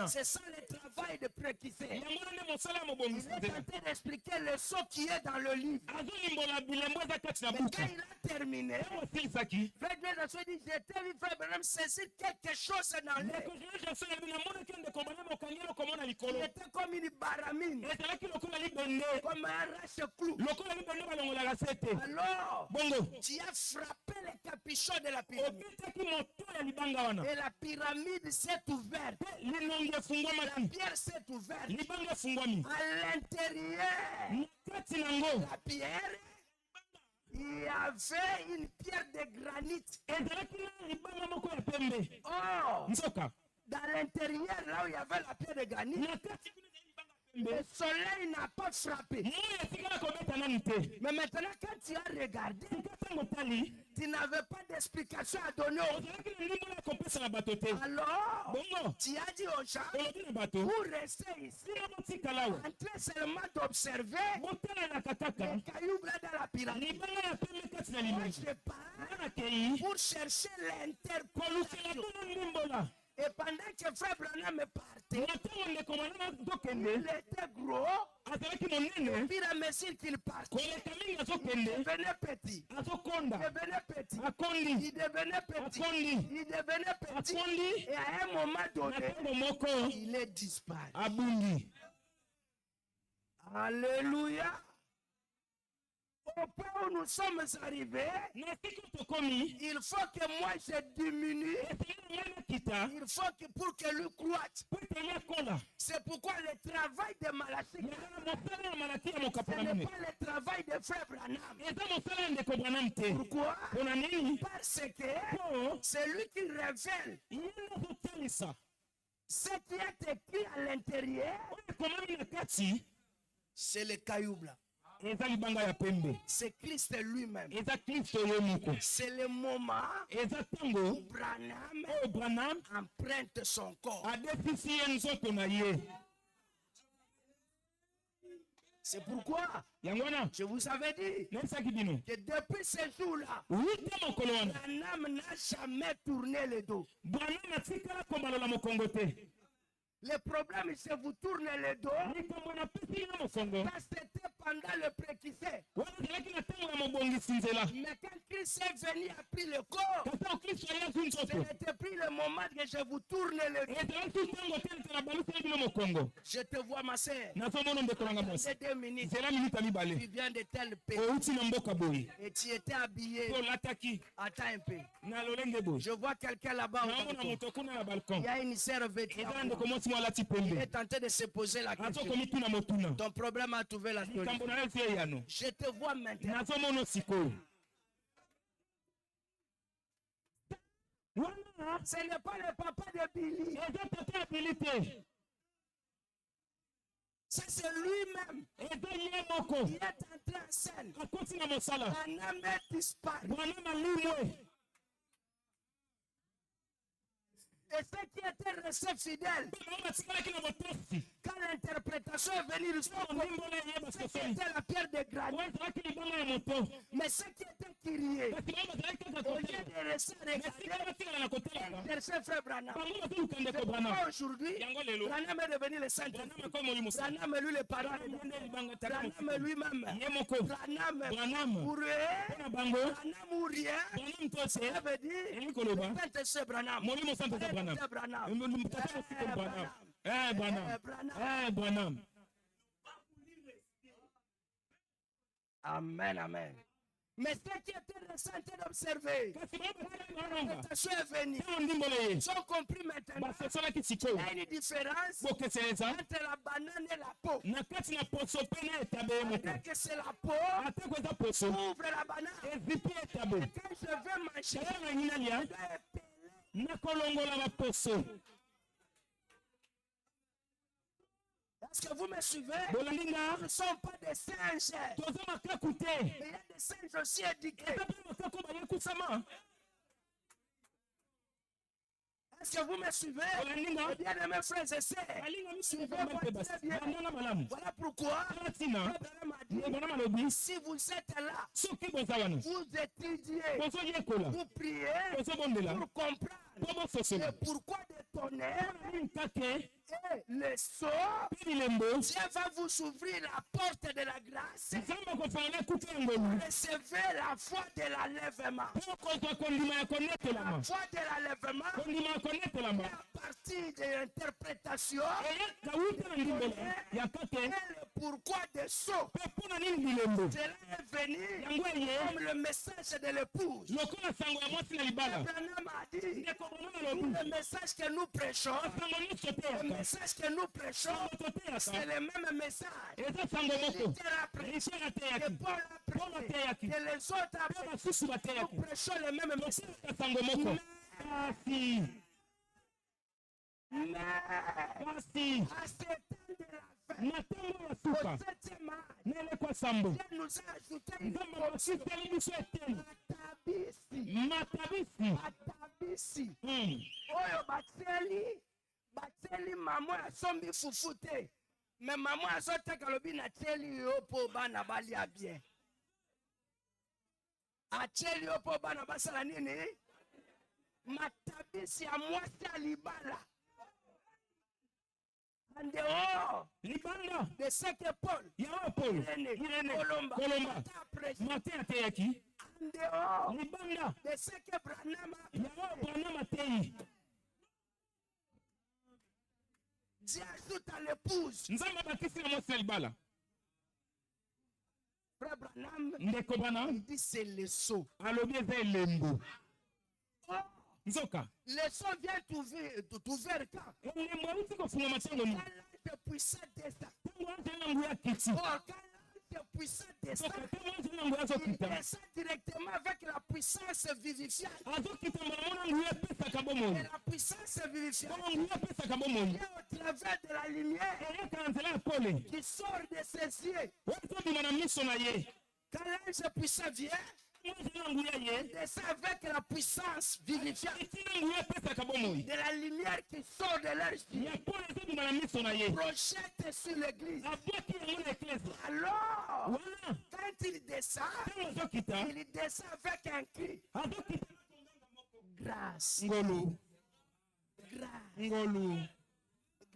C'est ça le travail de précurseur. Il est en train d'expliquer le saut qui est dans le livre. Mais quand il a terminé, frère Jackson dit, j'ai vu frère Branham saisir quelque chose dans l'air. Il était comme une baramine, comme un rache-clou. Alors, tu as frappé le capuchon de la pyramide. Et la pyramide s'est ouverte. La pierre s'est ouverte. À l'intérieur de la pierre, il y avait une pierre de granit. Oh, dans l'intérieur, là où il y avait la pierre de granit, le soleil n'a pas frappé. Mais maintenant, quand tu as regardé, tu n'avais pas d'explication à donner. Alors, tu as dit aux gens, vous restez ici, en train seulement d'observer les cailloux blancs dans la pyramide. Moi, je pars pour chercher l'interpolation. Et pendant que frère Branham me partait, il était gros. Et puis la mesure qu'il partait, il devenait petit. Il devenait petit. Il devenait petit. Il devenait petit. Et à un moment donné, il est disparu. Alléluia. Au point où nous sommes arrivés, il faut que moi je diminue. Il faut que pour que lui croisse. C'est pourquoi le travail de Malachi, ce n'est pas le travail de frère Branham. Pourquoi? Parce que c'est lui qui révèle ce qui est écrit à l'intérieur. C'est le cailloubla. C'est Christ lui-même. C'est le moment où Branham emprunte son corps. C'est pourquoi je vous avais dit que depuis ce jour-là, Branham n'a jamais tourné le dos. Le problème, c'est que vous tournez le dos. Ça, c'était pendant le préquissé. Mais quand Christ est venu, a pris le corps, ce n'était plus le moment que je vous tourne le dos. Je te vois, ma sœur. C'est 2 minutes. Tu viens de tel pays. Et tu étais habillé. Attends un peu. Je vois quelqu'un là-bas. Il y a une sœur vêtue. Il est tenté de se poser la question. Ton problème a trouvé la solution. Je te vois maintenant. Ce n'est pas le papa de Billy. Ça, c'est lui-même. Il est entré en scène. Branham est disparu. Et ceux qui étaient restés fidèles, quand l'interprétation est venue, ceux qui étaient la pierre de granit, mais ceux qui étaient criés, au lieu de rester regarder, intercès frère Branham. Aujourd'hui, Branham est devenu le Saint. Branham est lui le parent. Branham est lui-même. Branham ou rien. Branham ou rien. Ça veut dire, intercès Branham. Amen, amen. Mais ceux qui étaient restés d'observer, l'interprétation est venue. Ils ont compris maintenant. Il y a une différence entre la banane et la peau. Dès que c'est la peau, ouvre la banane. Et quand je veux manger, est-ce que vous me suivez? Nous ne sommes pas des singes. Mais il y a des singes aussi éduqués. Est-ce que vous me suivez? Bien aimés frères et sœurs, suivez-moi très bien. Voilà pourquoi si vous êtes là, vous étudiez, vous priez pour comprendre le pourquoi de tonnerre et le sort. Dieu va vous ouvrir la porte de la grâce. Recevez la foi de l'enlèvement. La foi de l'enlèvement. Et à partir de l'interprétation, le pourquoi des sauts. Cela est venu comme le message de l'épouse. Branham a dit, le message que nous prêchons, le message que nous prêchons, c'est le même message. Que Paul a prêché, que les autres ont prêché. Nous prêchons le même message. Mais à ce temps de la fin, au 7e âge, Dieu nous a ajouté une portion. Matabisi. Oyo bateli maman asombi fufu te. Mais maman azoteka lobi na teli yo po bana balia bien. Ateli yo po bana basala nini? Matabisi ya mwasi ya libala. En dehors de ce que Paul, Irène, Colomba, Matin Ateyaki, en dehors de ce que Branham a fait, Dieu ajoute à l'épouse. Frère Branham, ndeko bana il dit c'est le sceau. alobi eza elembo nzoka Le sceau vient t'ouvrir quand? elembo awuti kofungama ntango nini Quand l'ange puissant descend. ntango anze na nguya kiti Oh, quand l'ange puissant descend, nzoka ntango anze na nguya il azokita descend directement avec la puissance vivifiante. azokita mbala mona nguya epesaka bomoi Et la puissance vivifiante bongo nguya epesaka bomoi vient au travers de la lumière eyaka na nzela ya pole qui sort de ses yeux. oyo ezobima na miso na ye Quand l'ange puissant vient, anze na nguya il ye descend avec la puissance vivifiante etina nguya epesaka bomoi de la lumière qui sort de leur yeux. ya pole ezobima na miso na ye Projette sur l'église. abwaki yango na eklese Alors, wana quand il descend, ntango azokita il descend avec un cri. azokita Grâce, ngolu grâce, ngolu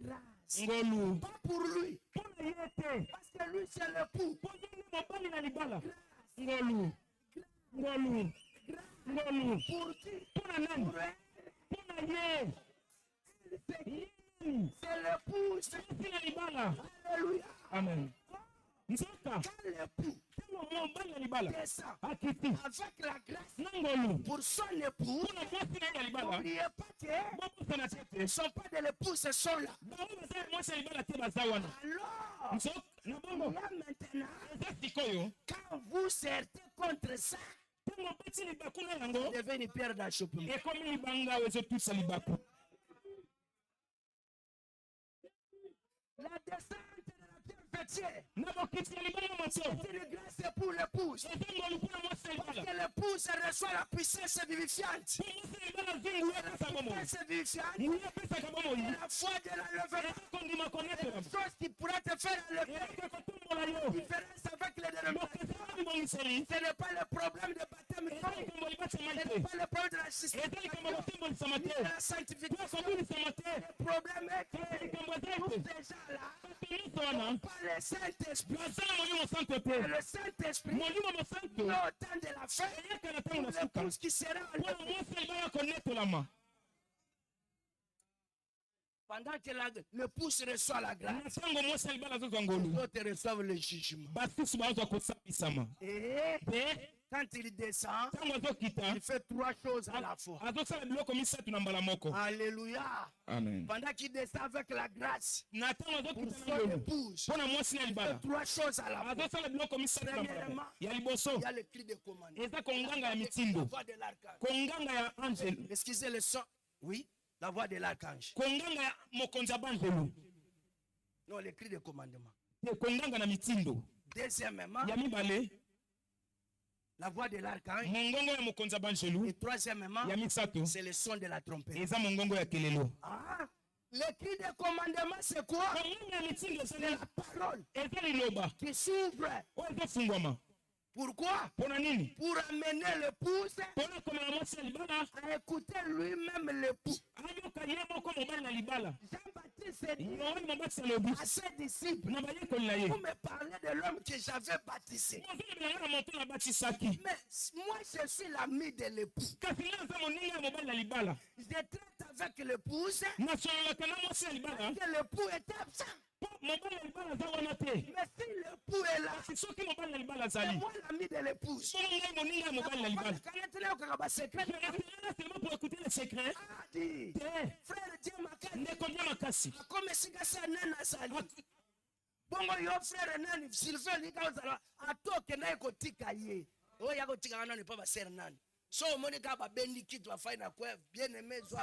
grâce. ngolu Pas pour lui, mpo na ye te parce que lui c'est l'époux. mpo ndenge mobali na libala ngolu ngolu ngolu Pour qui? mpo na nani Pour elle. mpo na ye yeni C'est l'époux. mwasi na libala Alléluia. amen nzoka Quand l'époux ntango mobali na libala descend akiti avec la grâce na ngolu pour son époux, mpo na mwasi na ye ya libala n'oubliez pas que bobosana te ils te ne sont pas de l'époux, ce sont là. bango baza ya mwasi ya libala te baza wana Alors, nzoka na bongo là maintenant, eza sikoyo quand vous sortez contre ça, ntango obeti libaku na yango vous devez une pierre d'achoppement. ekomi libanga oyo ezotusa libaku La descente de la pierre fêtière, na bokiti ya libanga moto c'est une grâce pour l'épouse. eza ngolu mpona mwasi ya Parce libala que l'épouse reçoit la puissance vivifiante. mpo mwasi ya libala azwi nguya epesa bomoi Puissance vivifiante, nguya epesaka bomoi la foi de l'enlèvement. eza kondima konetela Chose qui pourrait te faire enlever. elaka kotombola yo Différence avec les dénombrés. bokesaka bibongiseli Ce n'est pas le problème de baptême. eza likambo libatisama Ce te n'est pas le problème de la justice. eza likambo kotombolisama De te la mpo sanctification. kobulisama te Le problème est kasi que likambo eza tous ete ces gens-là, bato nyonso wana pas le Saint-Esprit. bazala molimo santo te Et le Saint-Esprit, molimo mosanto au temps de la fin, eyaka na ntango pour na suka l'épouse qui sera mpona enlevée. mwasi ya libala konetolama Pendant que l'épouse reçoit la na grâce, ntango mwasi ya libala azozwa ngolu les autres reçoivent le jugement. basusu bazwa kosambisama Et te quand il descend, ntango azokita il fait trois choses à la fois. azosala biloko misato na mbala moko Alléluia. amen Pendant qu'il descend avec la grâce na ntango pour azokita na son ngolu épouse, mpona mwasi na il fait libala trois choses à la fois. azosala biloko misato na mbala Premièrement, ya liboso il y a le cri de commande. eza konganga ya La mitindo voix de l'archange. konganga ya angelo Excusez le son. Oui, la voix de l'archange. konganga ya mokonzi ya banzelu Non, le cri de commandement. te konganga na mitindo Deuxièmement, ya mibale la voix de l'archange. mongongo ya mokonzi ya banzelu Et troisièmement, ya misato c'est le son de la trompette. eza mongongo ya kelelo Ah, le cri de commandement, c'est quoi? konganga ya mitindo C'est ezali la parole eza liloba qui s'ouvre. oyo ezofungwama Pourquoi? mpona nini Pour amener l'épouse mpona komela mwasi ya libala à écouter lui-même l'époux. ayoka ye moko mobali na libala Jean-Baptiste dit yohani mobatisi alobi à ses disciples, na bayekoli na ye vous me parlez de l'homme que j'avais baptisé. ozolobela nga na moto nabatisaki Mais moi, je suis l'ami de l'époux. kasi nga aza moninga ya mobali na libala Je traite avec l'épouse nasololaka na mwasi ya libala que l'époux est absent. mpo mobali na libala aza wana te Mais si l'époux est là, kasi soki mobali na libala c'est azali moi l'ami de l'épouse. soki ngai moninga ya mobali na libala Secret. naretelanga seulement pour écouter le secret Ah, dit, te frère Dieu m'a ndeko dia makasi comme si ça nana sali. Bongo yo frère nani Sylvain lika ozala atoke na ekotika ye. Oyo yakotika kana ne pa ba ser nani. So omoni ka ba bendi kitu afai na kwe bien aimé zo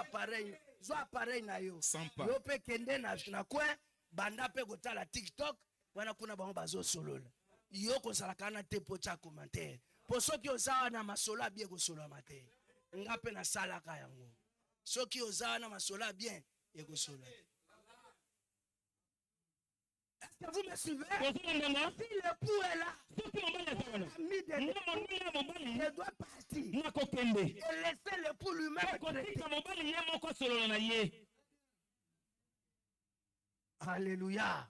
appareil na yo. Sampa. Yo pe kende na kwe banda pe kotala TikTok wana kuna bango bazo solola. Yo kozala kana te po cha commentaire. Po soki ozawa na masolo bien kosolola mate. Nga pe na salaka yango. Soki ozawa na masolo bien ekosolola. Est-ce que vous me suivez? ozolendanga Si l'époux est là, soki mobali aza wana l'ami de nga l'époux, moninga ya mobali je dois partir nakokende et laisser l'époux lui-même traiter. kotika mobali ye moko asolola na ye Alléluia.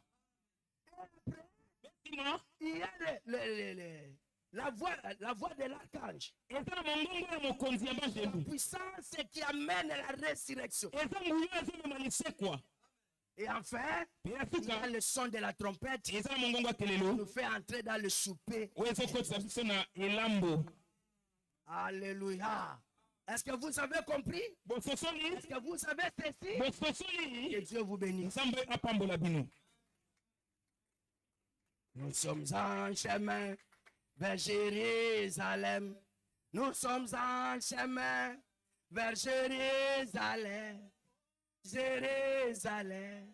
nsima Il y a la voix de l'archange. eza na mongongo ya mokonzi ya banzelu Puissance qui amène la résurrection. eza nguya ezomema lisekwa Et enfin, il y a le son de la trompette qui nous fait entrer dans le souper. Alléluia. Est-ce que vous avez compris? Est-ce que vous savez ceci? Que Dieu vous bénisse. Nous sommes en chemin vers Jérusalem. Nous sommes en chemin vers Jérusalem. Jérusalem.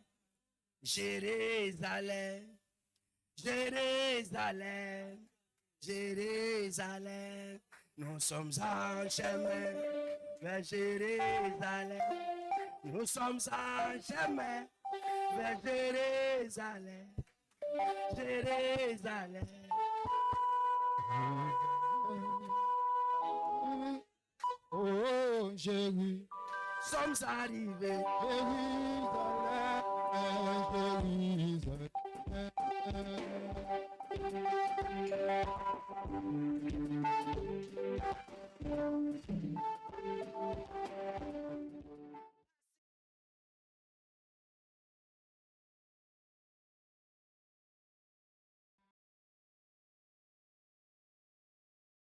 Jérusalem. Jérusalem. Jérusalem. Nous sommes en chemin vers Jérusalem. Nous sommes en chemin vers Jérusalem. Jérusalem. Oh, Jérusalem. Sommes arrivés. Jérusalem. Jérusalem.